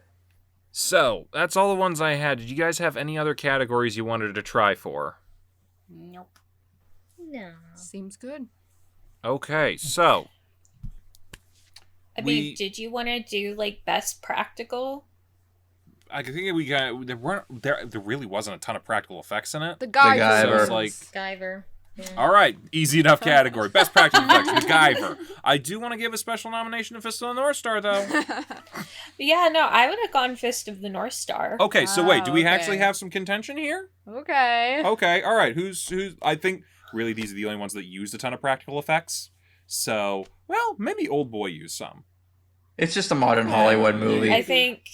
So that's all the ones I had. Did you guys have any other categories you wanted to try for?
Nope.
No.
Seems good.
Okay, so.
I mean, did you want to do like best practical?
I think we got there really wasn't a ton of practical effects in it.
The Guyver.
So like
Guyver. Yeah.
All right, easy enough category. Best practical effects, the Guyver. I do want to give a special nomination to Fist of the North Star, though.
Yeah, no, I would have gone Fist of the North Star.
Okay, so wait, do we actually have some contention here?
Okay.
Okay, all right. Who's? I think really these are the only ones that used a ton of practical effects. So, well, maybe Old Boy used some.
It's just a modern Hollywood movie.
I think.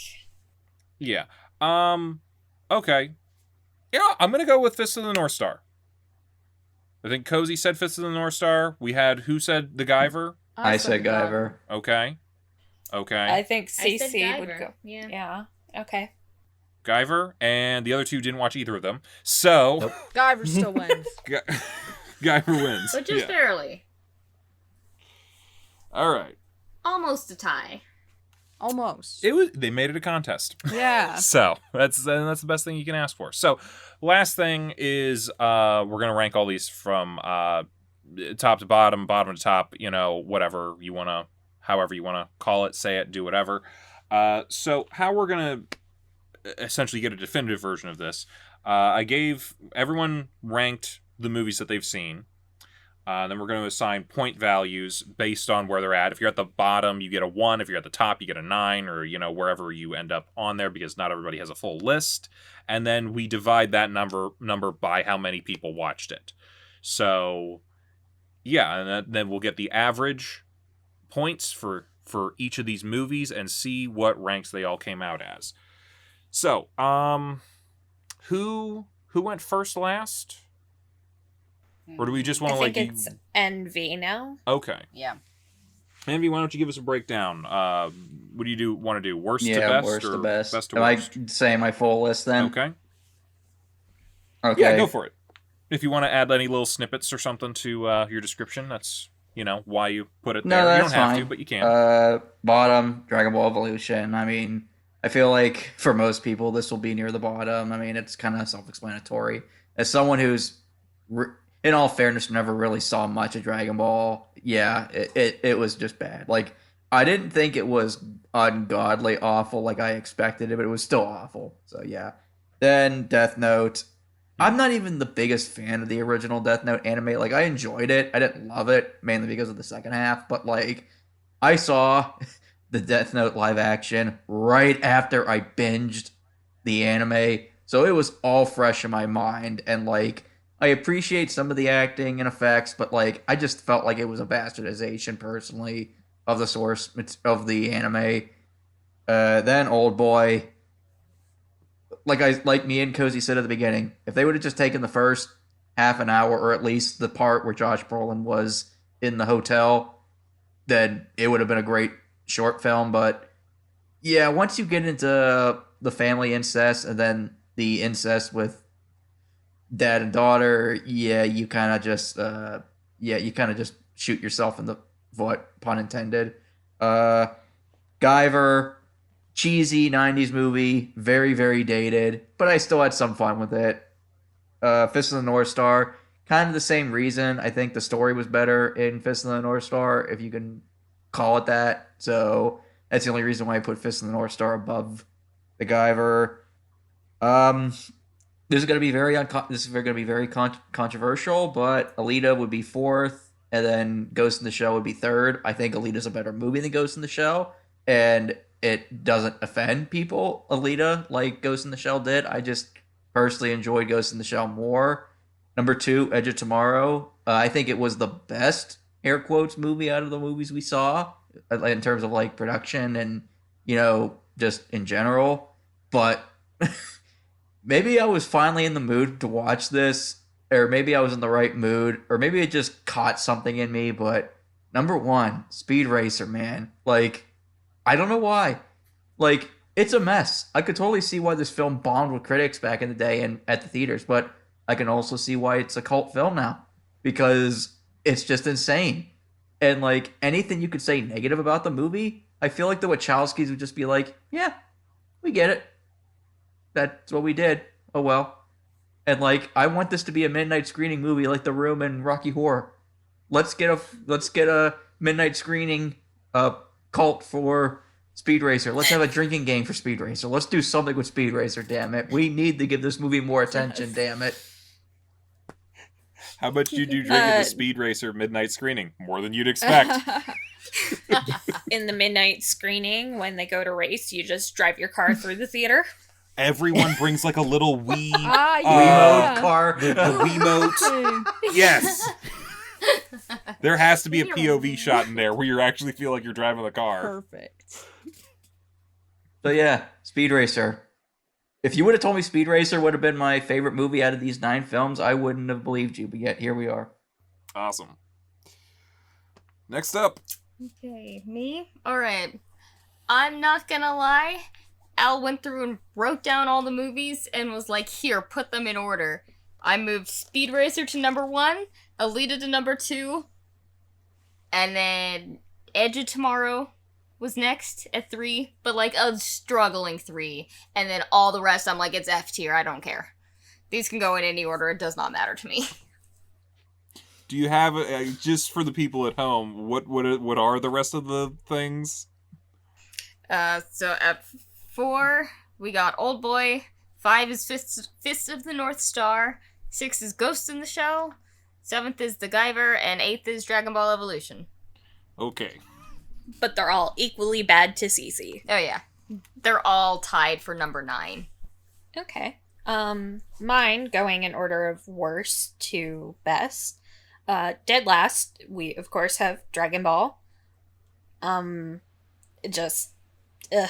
Yeah. Okay. Yeah, I'm gonna go with Fist of the North Star. I think Kozi said Fist of the North Star. We had, who said the Guyver?
I said Guyver.
Okay.
I think
I said
CC would
Guyver.
go.
Yeah.
Yeah. Okay.
Guyver, and the other two didn't watch either of them. So,
Nope.
Guyver still wins.
Guyver wins.
But just barely.
All right.
Almost a tie.
Almost.
They made it a contest.
Yeah.
So that's the best thing you can ask for. So last thing is we're gonna rank all these from top to bottom, bottom to top. Whatever you wanna, however you wanna call it, say it, do whatever. So how we're gonna essentially get a definitive version of this. I gave everyone ranked the movies that they've seen. Then we're going to assign point values based on where they're at. If you're at the bottom, you get a 1. If you're at the top, you get a 9, or wherever you end up on there, because not everybody has a full list. And then we divide that number by how many people watched it. So yeah, and then we'll get the average points for each of these movies and see what ranks they all came out as. So, who went first last? Or do we just want to
I think it's NV now.
Okay.
Yeah.
Envy, why don't you give us a breakdown? What do you want to do? Worst to best?
Worst
or
to best.
Best to
Am
worst?
I saying my full list then?
Okay.
Okay.
Yeah, go for it. If you want to add any little snippets or something to your description, that's why you put it there.
No, that's
you don't have
fine.
to, but you can.
Bottom, Dragon Ball Evolution. I mean, I feel like for most people, this will be near the bottom. I mean, it's kind of self-explanatory. As someone who's, in all fairness, never really saw much of Dragon Ball, yeah, it was just bad. Like, I didn't think it was ungodly awful like I expected it, but it was still awful. So, yeah. Then Death Note. I'm not even the biggest fan of the original Death Note anime. Like, I enjoyed it. I didn't love it, mainly because of the second half. But, like, I saw the Death Note live action right after I binged the anime. So it was all fresh in my mind. And, like, I appreciate some of the acting and effects, but, like, I just felt like it was a bastardization, personally, of the source of the anime. Then Old Boy. Like me and Kozi said at the beginning, if they would have just taken the first half an hour, or at least the part where Josh Brolin was in the hotel, then it would have been a great short film. But yeah, once you get into the family incest and then the incest with dad and daughter, yeah, you kind of just shoot yourself in the foot, pun intended. Guyver. Cheesy 90s movie, very, very dated, but I still had some fun with it. Fist of the North Star, kind of the same reason. I think the story was better in Fist of the North Star, if you can call it that. So that's the only reason why I put Fist of the North Star above the Guyver. This is going to be very controversial, but Alita would be fourth, and then Ghost in the Shell would be third. I think Alita's a better movie than Ghost in the Shell, and it doesn't offend people, Alita, like Ghost in the Shell did. I just personally enjoyed Ghost in the Shell more. Number 2, Edge of Tomorrow. I think it was the best, air quotes, movie out of the movies we saw, in terms of, like, production and, just in general. But maybe I was finally in the mood to watch this, or maybe I was in the right mood, or maybe it just caught something in me. But number 1, Speed Racer, man. Like, I don't know why. Like, it's a mess. I could totally see why this film bombed with critics back in the day and at the theaters, but I can also see why it's a cult film now, because it's just insane. And, like, anything you could say negative about the movie, I feel like the Wachowskis would just be like, yeah, we get it. That's what we did. Oh, well. And, like, I want this to be a midnight screening movie like The Room and Rocky Horror. Let's get a midnight screening cult for Speed Racer. Let's have a drinking game for Speed Racer. Let's do something with Speed Racer, damn it. We need to give this movie more attention, damn it.
How much did you drink at the Speed Racer midnight screening? More than you'd expect.
In the midnight screening, when they go to race, you just drive your car through the theater.
Everyone brings like a little Wii
Wiimote car.
The Wiimote. Yes. There has to be a POV shot in there where you actually feel like you're driving the car.
Perfect.
So yeah, Speed Racer. If you would have told me Speed Racer would have been my favorite movie out of these 9 films, I wouldn't have believed you, but yet here we are.
Awesome. Next up.
Okay, me? Alright. I'm not gonna lie. Al went through and wrote down all the movies and was like, here, put them in order. I moved Speed Racer to number 1, Alita to number 2, and then Edge of Tomorrow was next at 3, but like a struggling 3. And then all the rest, I'm like, it's F tier, I don't care. These can go in any order, it does not matter to me.
Do you have, just for the people at home, what are the rest of the things?
So at 4, we got Old Boy. 5 is Fist of the North Star. 6 is Ghost in the Shell. 7th is The Guyver. And 8th is Dragon Ball Evolution.
Okay.
But they're all equally bad to Cece.
Oh yeah. They're all tied for number 9.
Okay. Mine, going in order of worst to best. Dead last, we of course have Dragon Ball. Just, ugh.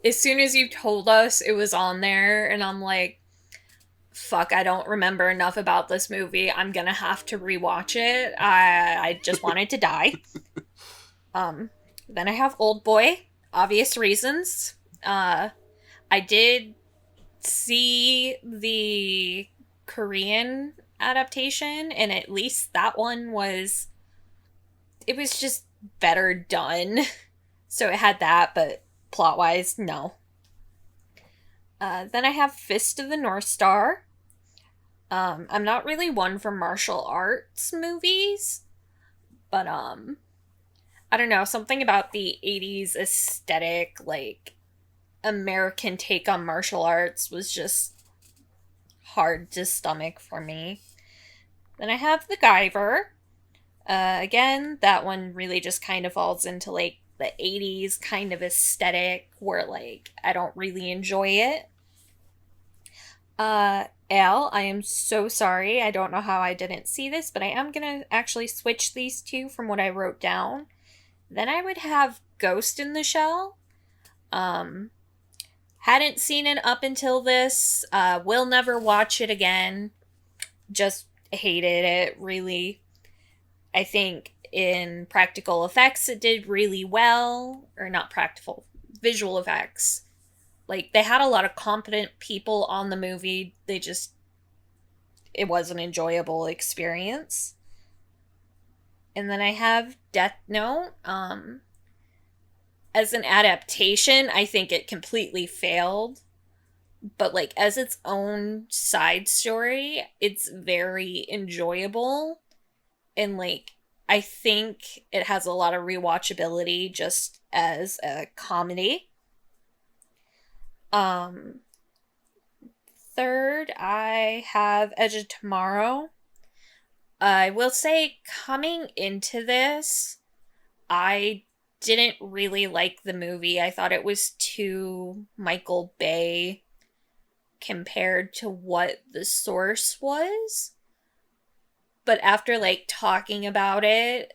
As soon as you told us it was on there, and I'm like, fuck, I don't remember enough about this movie. I'm gonna have to rewatch it. I just wanted to die. Then I have Old Boy, obvious reasons. I did see the Korean adaptation, and at least that one was just better done. So it had that, but plot-wise, no. Then I have Fist of the North Star. I'm not really one for martial arts movies, but I don't know, something about the 80s aesthetic, like American take on martial arts was just hard to stomach for me. Then I have The Guyver. Again, that one really just kind of falls into like the 80s kind of aesthetic where like I don't really enjoy it. Al, I am so sorry. I don't know how I didn't see this, but I am gonna actually switch these two from what I wrote down. Then I would have Ghost in the Shell. Hadn't seen it up until this. Will never watch it again. Just hated it, really. I think in practical effects it did really well. Or not practical, visual effects. Like, they had a lot of competent people on the movie. It was an enjoyable experience. And then I have Death Note. As an adaptation, I think it completely failed. But, like, as its own side story, it's very enjoyable. And, like, I think it has a lot of rewatchability just as a comedy. Third, I have Edge of Tomorrow. I will say, coming into this, I didn't really like the movie. I thought it was too Michael Bay compared to what the source was. But after, like, talking about it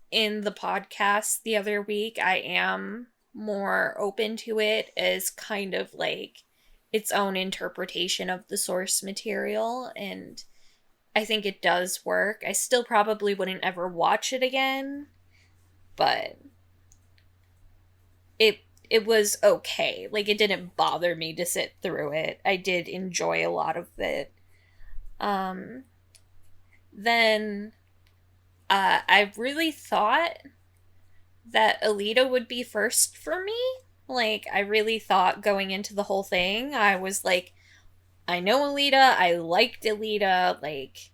in the podcast the other week, I am more open to it as kind of, like, its own interpretation of the source material, and I think it does work. I still probably wouldn't ever watch it again, but it was okay. Like, it didn't bother me to sit through it. I did enjoy a lot of it. Then I really thought that Alita would be first for me. Like, I really thought going into the whole thing, I was like, I know Alita, I liked Alita, like,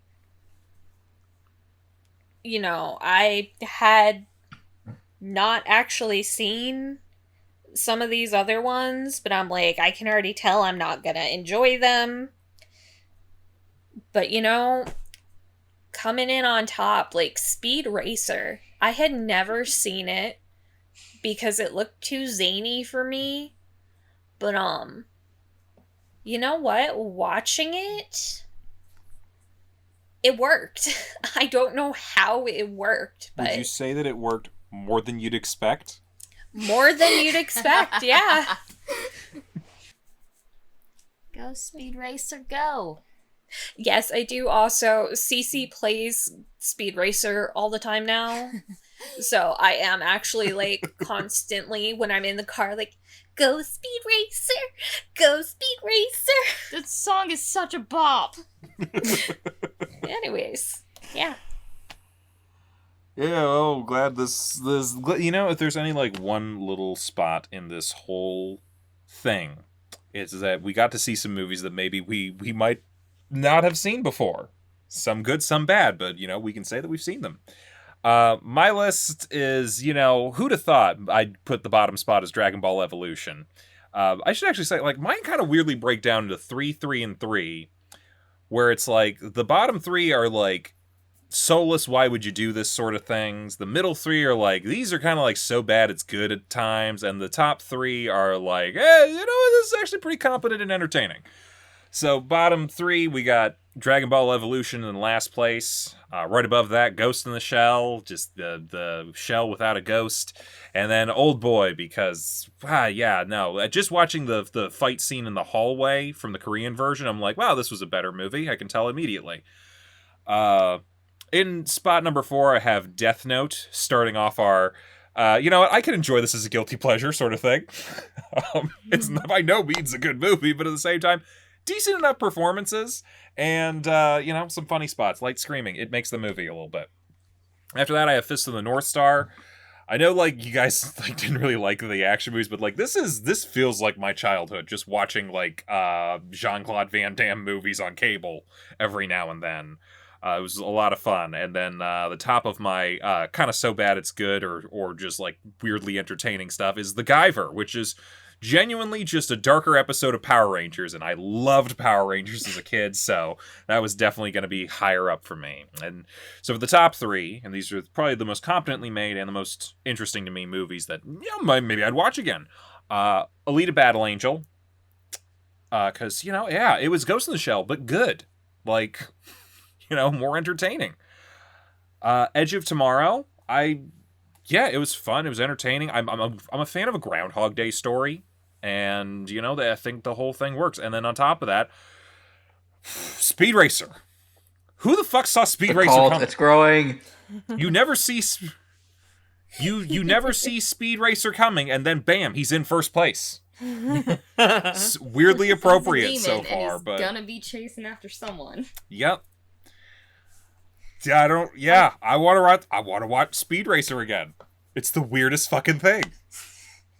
you know, I had not actually seen some of these other ones, but I'm like, I can already tell I'm not gonna enjoy them. But, you know, coming in on top, like, Speed Racer, I had never seen it because it looked too zany for me. But, you know what? Watching it, it worked. I don't know how it worked, but...
Would you say that it worked more than you'd expect?
More than you'd expect, yeah.
Go Speed Racer, go.
Yes, I do also. Cece plays Speed Racer all the time now. So I am actually, like, constantly, when I'm in the car, like, go Speed Racer! Go Speed Racer!
That song is such a bop.
Anyways, yeah.
Yeah, oh, glad this, you know, if there's any, like, one little spot in this whole thing, it's that we got to see some movies that maybe we might not have seen before. Some good, some bad, but, you know, we can say that we've seen them. My list is, you know, who'd have thought I'd put the bottom spot as Dragon Ball Evolution. I should actually say, like, mine kind of weirdly break down into 3, 3, and 3, where it's like, the bottom 3 are, like, soulless, why would you do this sort of things. The middle 3 are like, these are kind of like so bad it's good at times. And the top 3 are like, you know, this is actually pretty competent and entertaining. So bottom 3, we got Dragon Ball Evolution in last place. Right above that, Ghost in the Shell, just the shell without a ghost. And then Old Boy, because, just watching the fight scene in the hallway from the Korean version, I'm like, wow, this was a better movie. I can tell immediately. In spot number 4, I have Death Note, starting off our, you know what, I can enjoy this as a guilty pleasure sort of thing. It's by no means a good movie, but at the same time, decent enough performances, and, you know, some funny spots, light screaming. It makes the movie a little bit. After that, I have Fist of the North Star. I know, like, you guys like didn't really like the action movies, but, like, this feels like my childhood, just watching, like, Jean-Claude Van Damme movies on cable every now and then. It was a lot of fun. And then the top of my kind of so bad it's good or just like weirdly entertaining stuff is The Guyver, which is genuinely just a darker episode of Power Rangers. And I loved Power Rangers as a kid, so that was definitely going to be higher up for me. And so for the top 3, and these are probably the most competently made and the most interesting to me movies that, you know, maybe I'd watch again. Alita Battle Angel. Because, you know, yeah, it was Ghost in the Shell, but good. Like, you know, more entertaining. Edge of Tomorrow, it was fun. It was entertaining. I'm a fan of a Groundhog Day story, and you know, I think the whole thing works. And then on top of that, Speed Racer. Who the fuck saw Speed Racer coming?
It's growing.
You never see you never see Speed Racer coming, and then bam, he's in first place. Weirdly appropriate so far, but
gonna be chasing after someone.
Yep. I want to watch Speed Racer again. It's the weirdest fucking thing.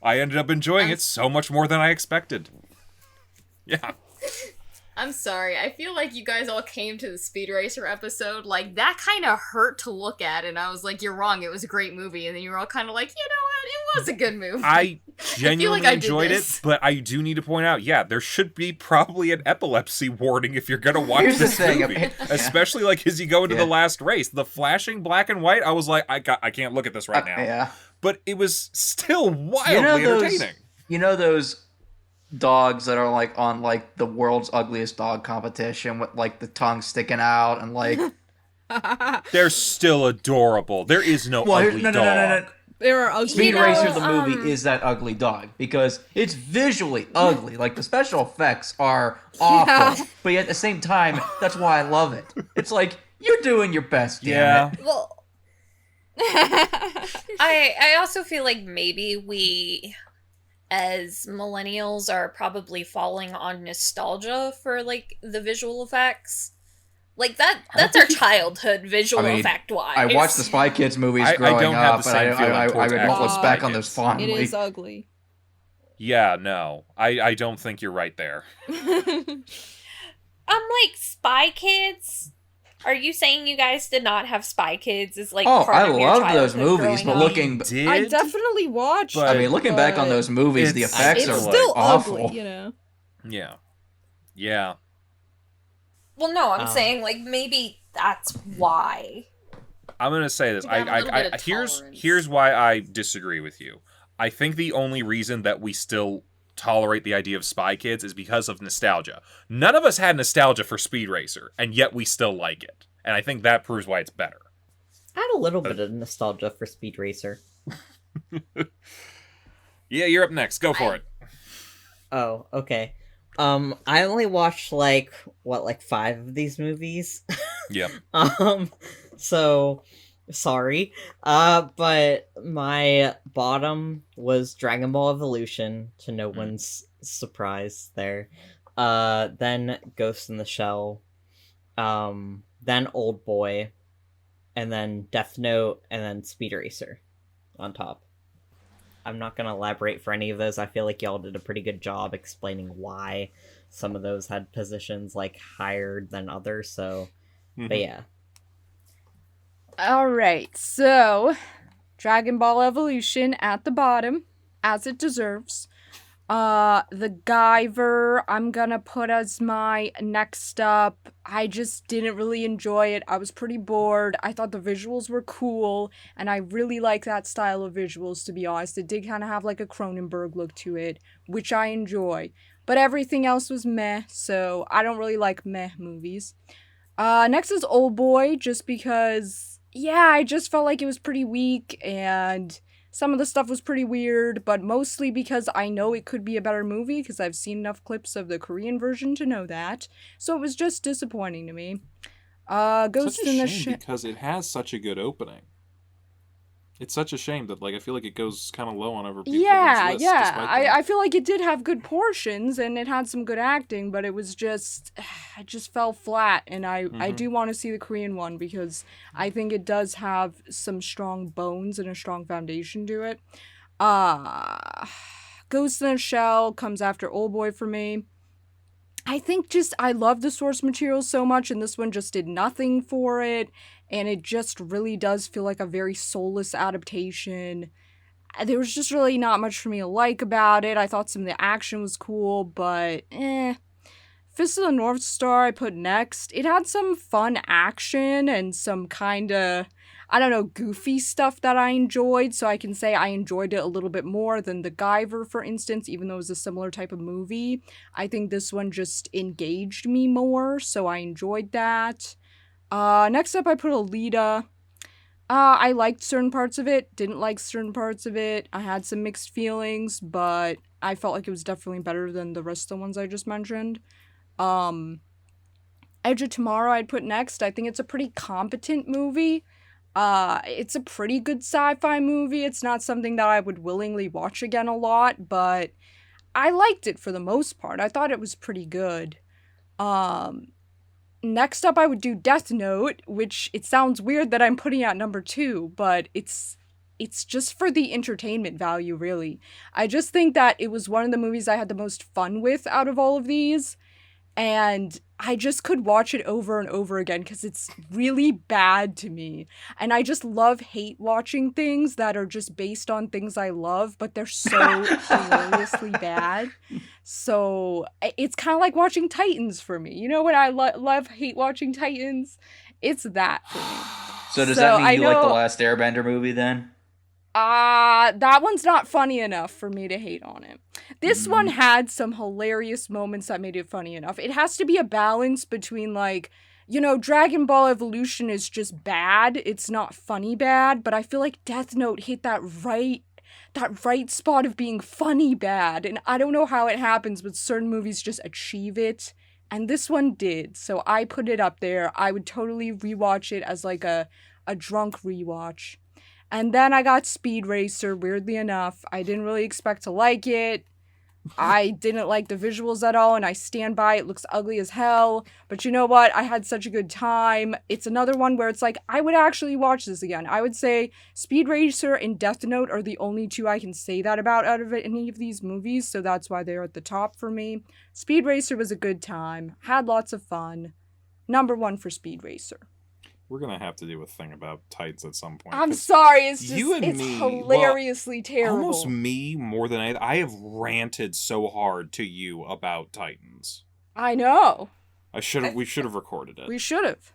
I ended up enjoying it so much more than I expected. Yeah.
I'm sorry. I feel like you guys all came to the Speed Racer episode. Like, that kind of hurt to look at, and I was like, you're wrong, it was a great movie. And then you were all kind of like, you know what, it was a good movie.
I genuinely enjoyed it, but I do need to point out, there should be probably an epilepsy warning if you're going to watch this movie. Especially, like, as you go into the last race. The flashing black and white, I was like, I can't look at this right now.
Yeah.
But it was still wildly entertaining.
You know those dogs that are like on like the world's ugliest dog competition with like the tongue sticking out and like
they're still adorable. There is no ugly dog. No.
There are ugly.
Speed Racer the movie is that ugly dog because it's visually ugly. Like the special effects are awful, but yet at the same time, that's why I love it. It's like you're doing your best, damn it.
Well, I also feel like maybe we, as millennials, are probably falling on nostalgia for like the visual effects. Like that's our childhood visual effect wise.
I watched the Spy Kids movies growing up, and I don't look back on those fondly.
It is ugly.
Yeah, no. I don't think you're right there.
I'm like, Spy Kids? Are you saying you guys did not have Spy Kids as like part of your childhood?
I love those movies, but
I definitely watched.
I mean, looking back on those movies, the effects are like
still
awful.
Ugly, you know.
Yeah.
Well, no, I'm saying like maybe that's why.
I'm gonna say this. Here's why I disagree with you. I think the only reason that we still tolerate the idea of Spy Kids is because of nostalgia. None of us had nostalgia for Speed Racer, and yet we still like it. And I think that proves why it's better.
I had a little bit of nostalgia for Speed Racer.
Yeah, you're up next. Go for it.
Oh, okay. I only watched like like 5 of these movies.
Yep.
So sorry. But my bottom was Dragon Ball Evolution, to no one's surprise there. Then Ghost in the Shell, then Old Boy, and then Death Note, and then Speed Racer on top. I'm not gonna elaborate for any of those. I feel like y'all did a pretty good job explaining why some of those had positions like higher than others, so but yeah.
Alright, so Dragon Ball Evolution at the bottom, as it deserves. The Guyver, I'm gonna put as my next up. I just didn't really enjoy it. I was pretty bored. I thought the visuals were cool, and I really like that style of visuals, to be honest. It did kind of have like a Cronenberg look to it, which I enjoy. But everything else was meh, so I don't really like meh movies. Next is Old Boy, just because, yeah, I just felt like it was pretty weak, and some of the stuff was pretty weird, but mostly because I know it could be a better movie, because I've seen enough clips of the Korean version to know that. So it was just disappointing to me. Ghost in the Shell,
because it has such a good opening. It's such a shame that, like, I feel like it goes kind of low on everyone's list.
I feel like it did have good portions, and it had some good acting, but it was just, it just fell flat, and I do want to see the Korean one, because I think it does have some strong bones and a strong foundation to it. Ghost in the Shell comes after Old Boy for me. I think just, I love the source material so much, and this one just did nothing for it, and it just really does feel like a very soulless adaptation. There was just really not much for me to like about it. I thought some of the action was cool, but Fist of the North Star I put next. It had some fun action and some kinda, I don't know, goofy stuff that I enjoyed, so I can say I enjoyed it a little bit more than The Guyver, for instance, even though it was a similar type of movie. I think this one just engaged me more, so I enjoyed that. Next up I put Alita. I liked certain parts of it, didn't like certain parts of it. I had some mixed feelings, but I felt like it was definitely better than the rest of the ones I just mentioned. Edge of Tomorrow I'd put next. I think it's a pretty competent movie. It's a pretty good sci-fi movie. It's not something that I would willingly watch again a lot, but I liked it for the most part. I thought it was pretty good. Next up, I would do Death Note, which it sounds weird that I'm putting at number 2, but it's just for the entertainment value, really. I just think that it was one of the movies I had the most fun with out of all of these, and I just could watch it over and over again because it's really bad to me. And I just hate watching things that are just based on things I love, but they're so hilariously bad. So it's kind of like watching Titans for me. You know what I hate watching Titans? It's that for me.
So does that mean you like the last Airbender movie then?
That one's not funny enough for me to hate on it. This one had some hilarious moments that made it funny enough. It has to be a balance between, like, you know, Dragon Ball Evolution is just bad. It's not funny bad, but I feel like Death Note hit that right spot of being funny bad. And I don't know how it happens, but certain movies just achieve it. And this one did. So I put it up there. I would totally rewatch it as like a drunk rewatch. And then I got Speed Racer, weirdly enough. I didn't really expect to like it. I didn't like the visuals at all, and I stand by it. Looks ugly as hell. But you know what? I had such a good time. It's another one where it's like, I would actually watch this again. I would say Speed Racer and Death Note are the only two I can say that about out of any of these movies, so that's why they're at the top for me. Speed Racer was a good time. Had lots of fun. Number 1 for Speed Racer.
We're gonna have to do a thing about Titans at some point.
I'm sorry, it's just,
you and
it's
me,
hilariously terrible.
Almost me more than anything. I have ranted so hard to you about Titans.
I know.
We should have recorded it.
We should have.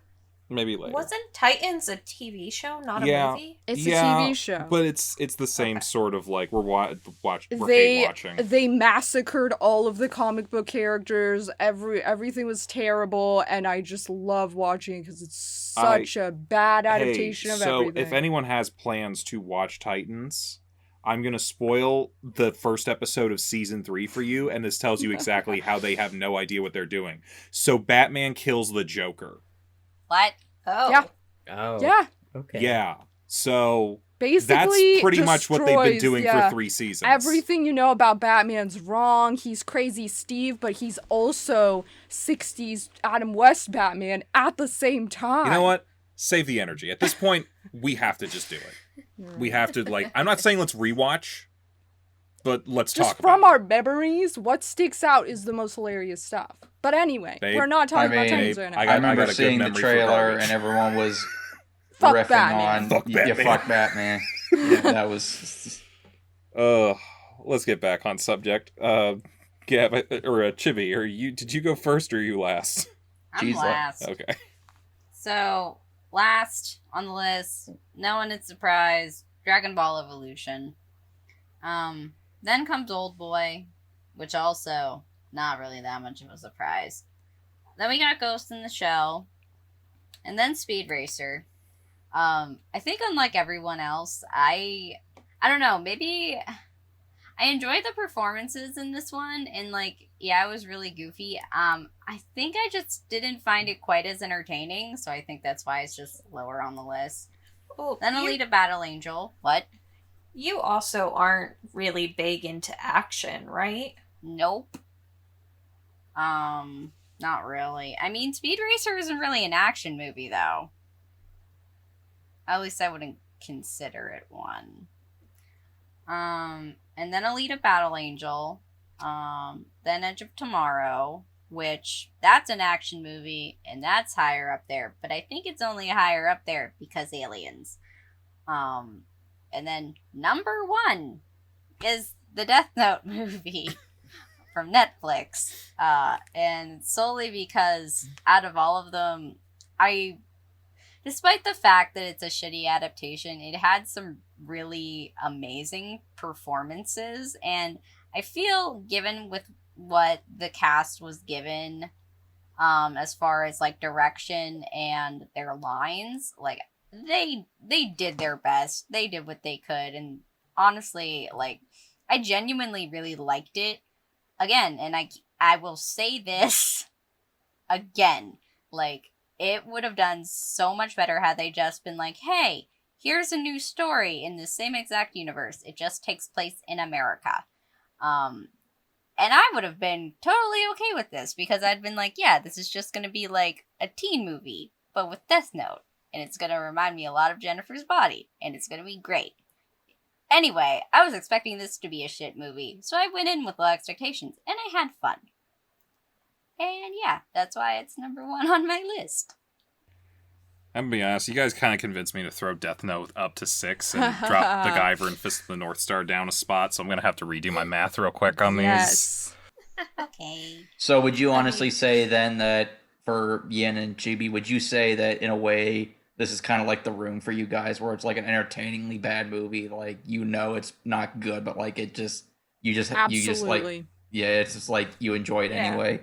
Maybe later.
Wasn't Titans a TV show, not a movie?
It's a TV show.
But it's the same sort of, like, we're hate watching.
They massacred all of the comic book characters. Everything was terrible, and I just love watching it because it's such a bad adaptation of everything.
So if anyone has plans to watch Titans, I'm going to spoil the first episode of season 3 for you, and this tells you exactly how they have no idea what they're doing. So Batman kills the Joker.
What?
Oh.
Yeah.
Oh.
Yeah.
Okay.
Yeah. So
Basically,
that's pretty much what they've been
destroys,
doing
yeah,
for 3 seasons.
Everything you know about Batman's wrong. He's crazy Steve, but he's also 60s Adam West Batman at the same time.
You know what? Save the energy. At this point, we have to just do it. We have to, like, I'm not saying let's rewatch, but let's
Just
talk
from
about
our memories, what sticks out is the most hilarious stuff. But anyway,
Babe,
we're not talking about
I mean,
Titans right now.
I remember
got a good
seeing the
memory for
trailer
garbage.
and everyone was
Fuck
riffing
Batman.
on
Fuck
yeah,
Batman.
fuck Batman. Yeah, that was
let's get back on subject. Gab, or Chibi, did you go first or you last?
I'm
Jeez,
last.
Okay.
So, last on the list, no one is surprised, Dragon Ball Evolution. Then comes Old Boy, which also not really that much of a surprise. Then we got Ghost in the Shell, and then Speed Racer. I think unlike everyone else, I don't know, maybe I enjoyed the performances in this one, and like, yeah, it was really goofy. I think I just didn't find it quite as entertaining, so I think that's why it's just lower on the list.
Oh,
Then Alita Battle Angel. What?
you also aren't really big into action, right?
Nope. Not really. I mean, Speed Racer isn't really an action movie, though. At least I wouldn't consider it one. And then Alita Battle Angel. Then Edge of Tomorrow, which that's an action movie, and that's higher up there. But I think it's only higher up there because aliens. And then number 1 is the Death Note movie from Netflix. And solely because out of all of them, despite the fact that it's a shitty adaptation, it had some really amazing performances, and I feel, given with what the cast was given, as far as like direction and their lines, like they did their best. They did what they could, and honestly, like, I genuinely really liked it. Again, and I will say this again, like, it would have done so much better had they just been like, hey, here's a new story in the same exact universe. It just takes place in America. And I would have been totally okay with this, because I'd been like, yeah, this is just going to be like a teen movie, but with Death Note. And it's going to remind me a lot of Jennifer's Body. And it's going to be great. Anyway, I was expecting this to be a shit movie, so I went in with low expectations, and I had fun. And yeah, that's why it's number 1 on my list.
I'm gonna be honest, you guys kind of convinced me to throw Death Note up to 6 and drop The Guyver and Fist of the North Star down a spot, so I'm gonna have to redo my math real quick on these.
Yes.
Okay.
So would you honestly say then that for Yin and Chibi, would you say that in a way this is kind of like The Room for you guys, where it's like an entertainingly bad movie, like, you know it's not good, but like you just
Absolutely.
like, yeah, it's just like you enjoy it anyway.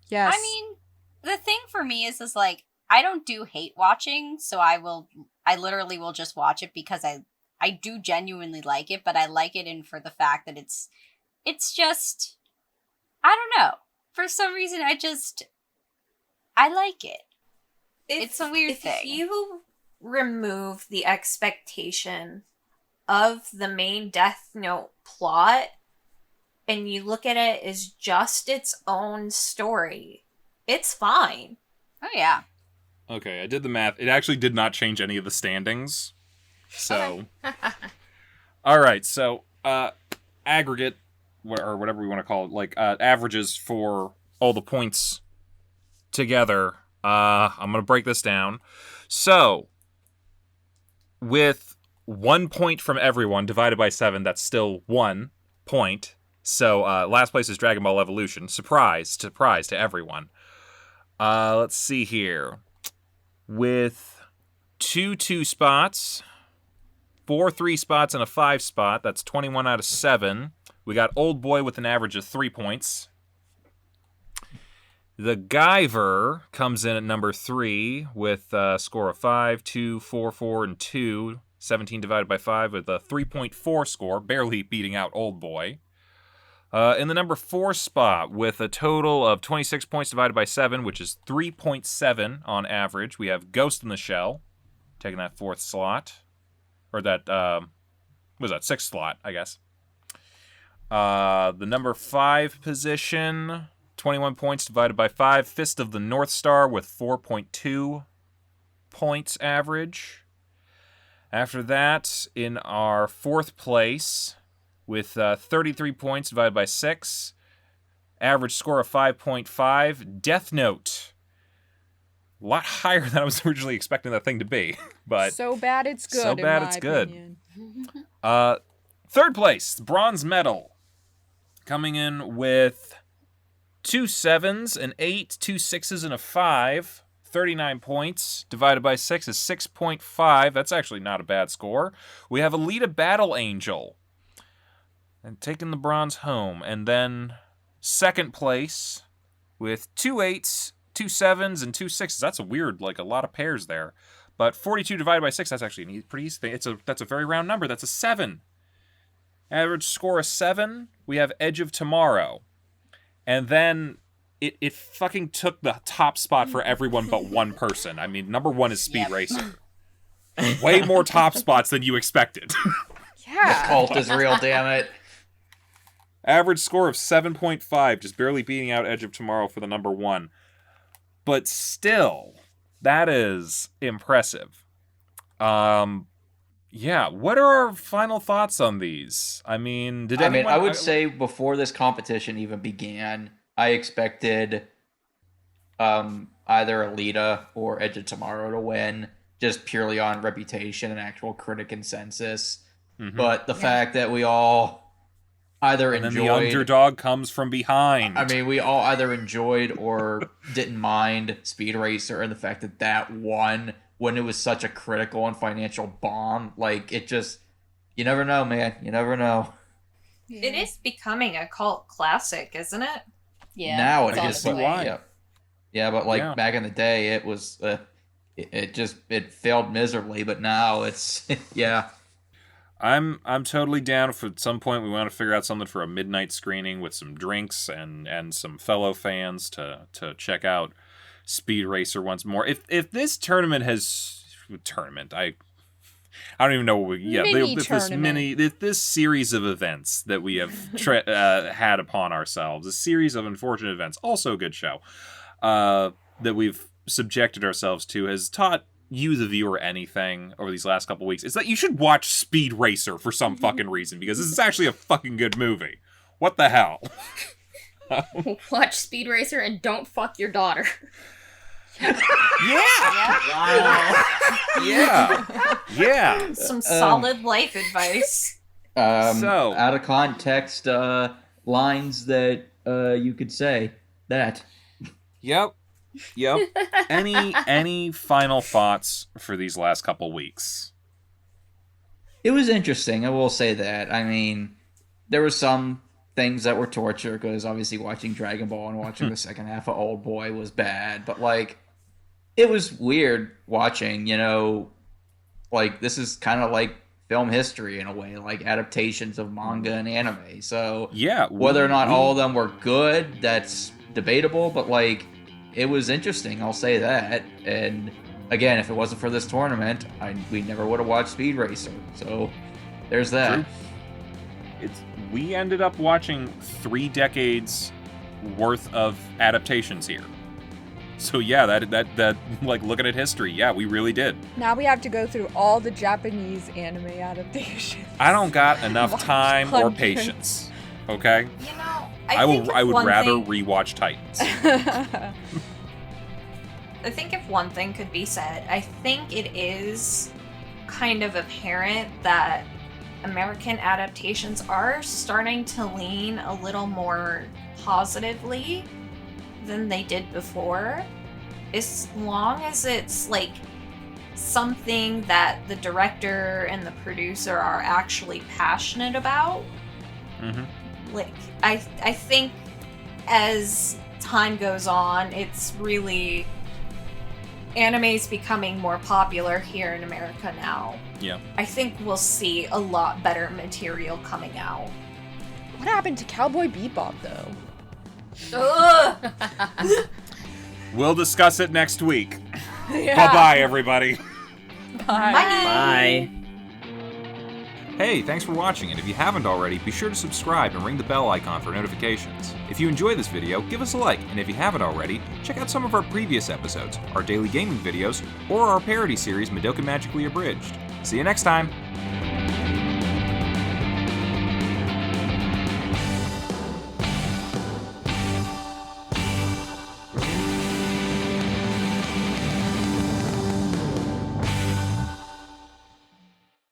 Yes.
I mean, the thing for me is like, I don't do hate watching, so I literally will just watch it because I do genuinely like it, but I like it in for the fact that it's just, I don't know. For some reason, I like it. It's a weird thing.
If you remove the expectation of the main Death Note plot and you look at it as just its own story, it's fine.
Oh, yeah.
Okay, I did the math. It actually did not change any of the standings. So, all right. So, aggregate, or whatever we want to call it, like averages for all the points together. I'm gonna break this down. So, with 1 point from everyone divided by 7, that's still 1 point. So, last place is Dragon Ball Evolution. Surprise to everyone. Let's see here. With 2 spots, 4 3 spots, and a 5 spot, that's 21 out of 7. We got Old Boy with an average of 3 points. The Guyver comes in at number 3 with a score of 5, 2, 4, 4, and 2. 17 divided by 5 with a 3.4 score, barely beating out Oldboy. In the number 4 spot, with a total of 26 points divided by 7, which is 3.7 on average, we have Ghost in the Shell, taking that 4th slot. Or that, what was that, 6th slot, I guess. The number 5 position, 21 points divided by 5, Fist of the North Star with 4.2 points average. After that, in our 4th place, with 33 points divided by 6, average score of 5.5, Death Note. A lot higher than I was originally expecting that thing to be, but
so bad it's good.
So bad
in
it's
my
good.
opinion.
3rd place, Bronze Medal, coming in with 2 7s, an 8, 2 6s, and a 5. 39 points divided by 6 is 6.5. That's actually not a bad score. We have Alita Battle Angel, and taking the bronze home. And then 2nd place with 2 8s, 2 7s, and 2 6s. That's a weird, like a lot of pairs there. But 42 divided by 6, that's actually a pretty easy thing. That's a very round number. That's a 7. Average score of 7. We have Edge of Tomorrow. And then it fucking took the top spot for everyone but one person. I mean, number 1 is Speed Racer. Way more top spots than you expected.
Yeah.
The cult is real, damn it.
Average score of 7.5, just barely beating out Edge of Tomorrow for the number 1. But still, that is impressive. Yeah, what are our final thoughts on these? I mean,
I would say before this competition even began, I expected either Alita or Edge of Tomorrow to win, just purely on reputation and actual critic consensus.
Mm-hmm.
But the fact that we all either
and
enjoyed...
then the underdog comes from behind.
I mean, we all either enjoyed or didn't mind Speed Racer, and the fact that that won when it was such a critical and financial bomb. Like, it just... You never know, man. You never know.
It is becoming a cult classic, isn't it?
Yeah.
Now it
I can
is.
see why.
Yeah. Yeah, but like back in the day, it was... it failed miserably, but now it's... yeah.
I'm totally down if at some point we want to figure out something for a midnight screening with some drinks and some fellow fans to check out Speed Racer once more. If this tournament I don't even know what this series of events that we have had upon ourselves, a series of unfortunate events, also a good show, that we've subjected ourselves to, has taught you, the viewer, anything over these last couple weeks, is that you should watch Speed Racer for some fucking reason, because this is actually a fucking good movie. What the hell?
Watch Speed Racer and don't fuck your daughter.
Yeah. Wow. Yeah.
Some solid life advice.
So out of context lines that you could say that.
Yep. Any final thoughts for these last couple weeks?
It was interesting, I will say that. I mean, there were some things that were torture, because obviously watching Dragon Ball and watching the second half of Old Boy was bad, but like, it was weird watching, like, this is kind of like film history in a way, like adaptations of manga and anime. So
yeah,
whether or not all of them were good, that's debatable, but like, it was interesting, I'll say that. And again, if it wasn't for this tournament, we never would have watched Speed Racer. So there's that.
True. We ended up watching 3 decades worth of adaptations here. So yeah, that like, looking at history, yeah, we really did.
Now we have to go through all the Japanese anime adaptations.
I don't got enough time or patience. Okay? I would rather rewatch Titans.
I think if one thing could be said, I think it is kind of apparent that American adaptations are starting to lean a little more positively than they did before. As long as it's like something that the director and the producer are actually passionate about.
Mm-hmm.
Like, I think as time goes on, it's really anime's becoming more popular here in America now,
Yeah.
I think we'll see a lot better material coming out.
What happened to Cowboy Bebop, though?
Ugh!
We'll discuss it next week.
Yeah.
Bye-bye, everybody.
Bye.
Bye.
Hey, thanks for watching, and if you haven't already, be sure to subscribe and ring the bell icon for notifications. If you enjoy this video, give us a like, and if you haven't already, check out some of our previous episodes, our daily gaming videos, or our parody series Madoka Magically Abridged. See you next time!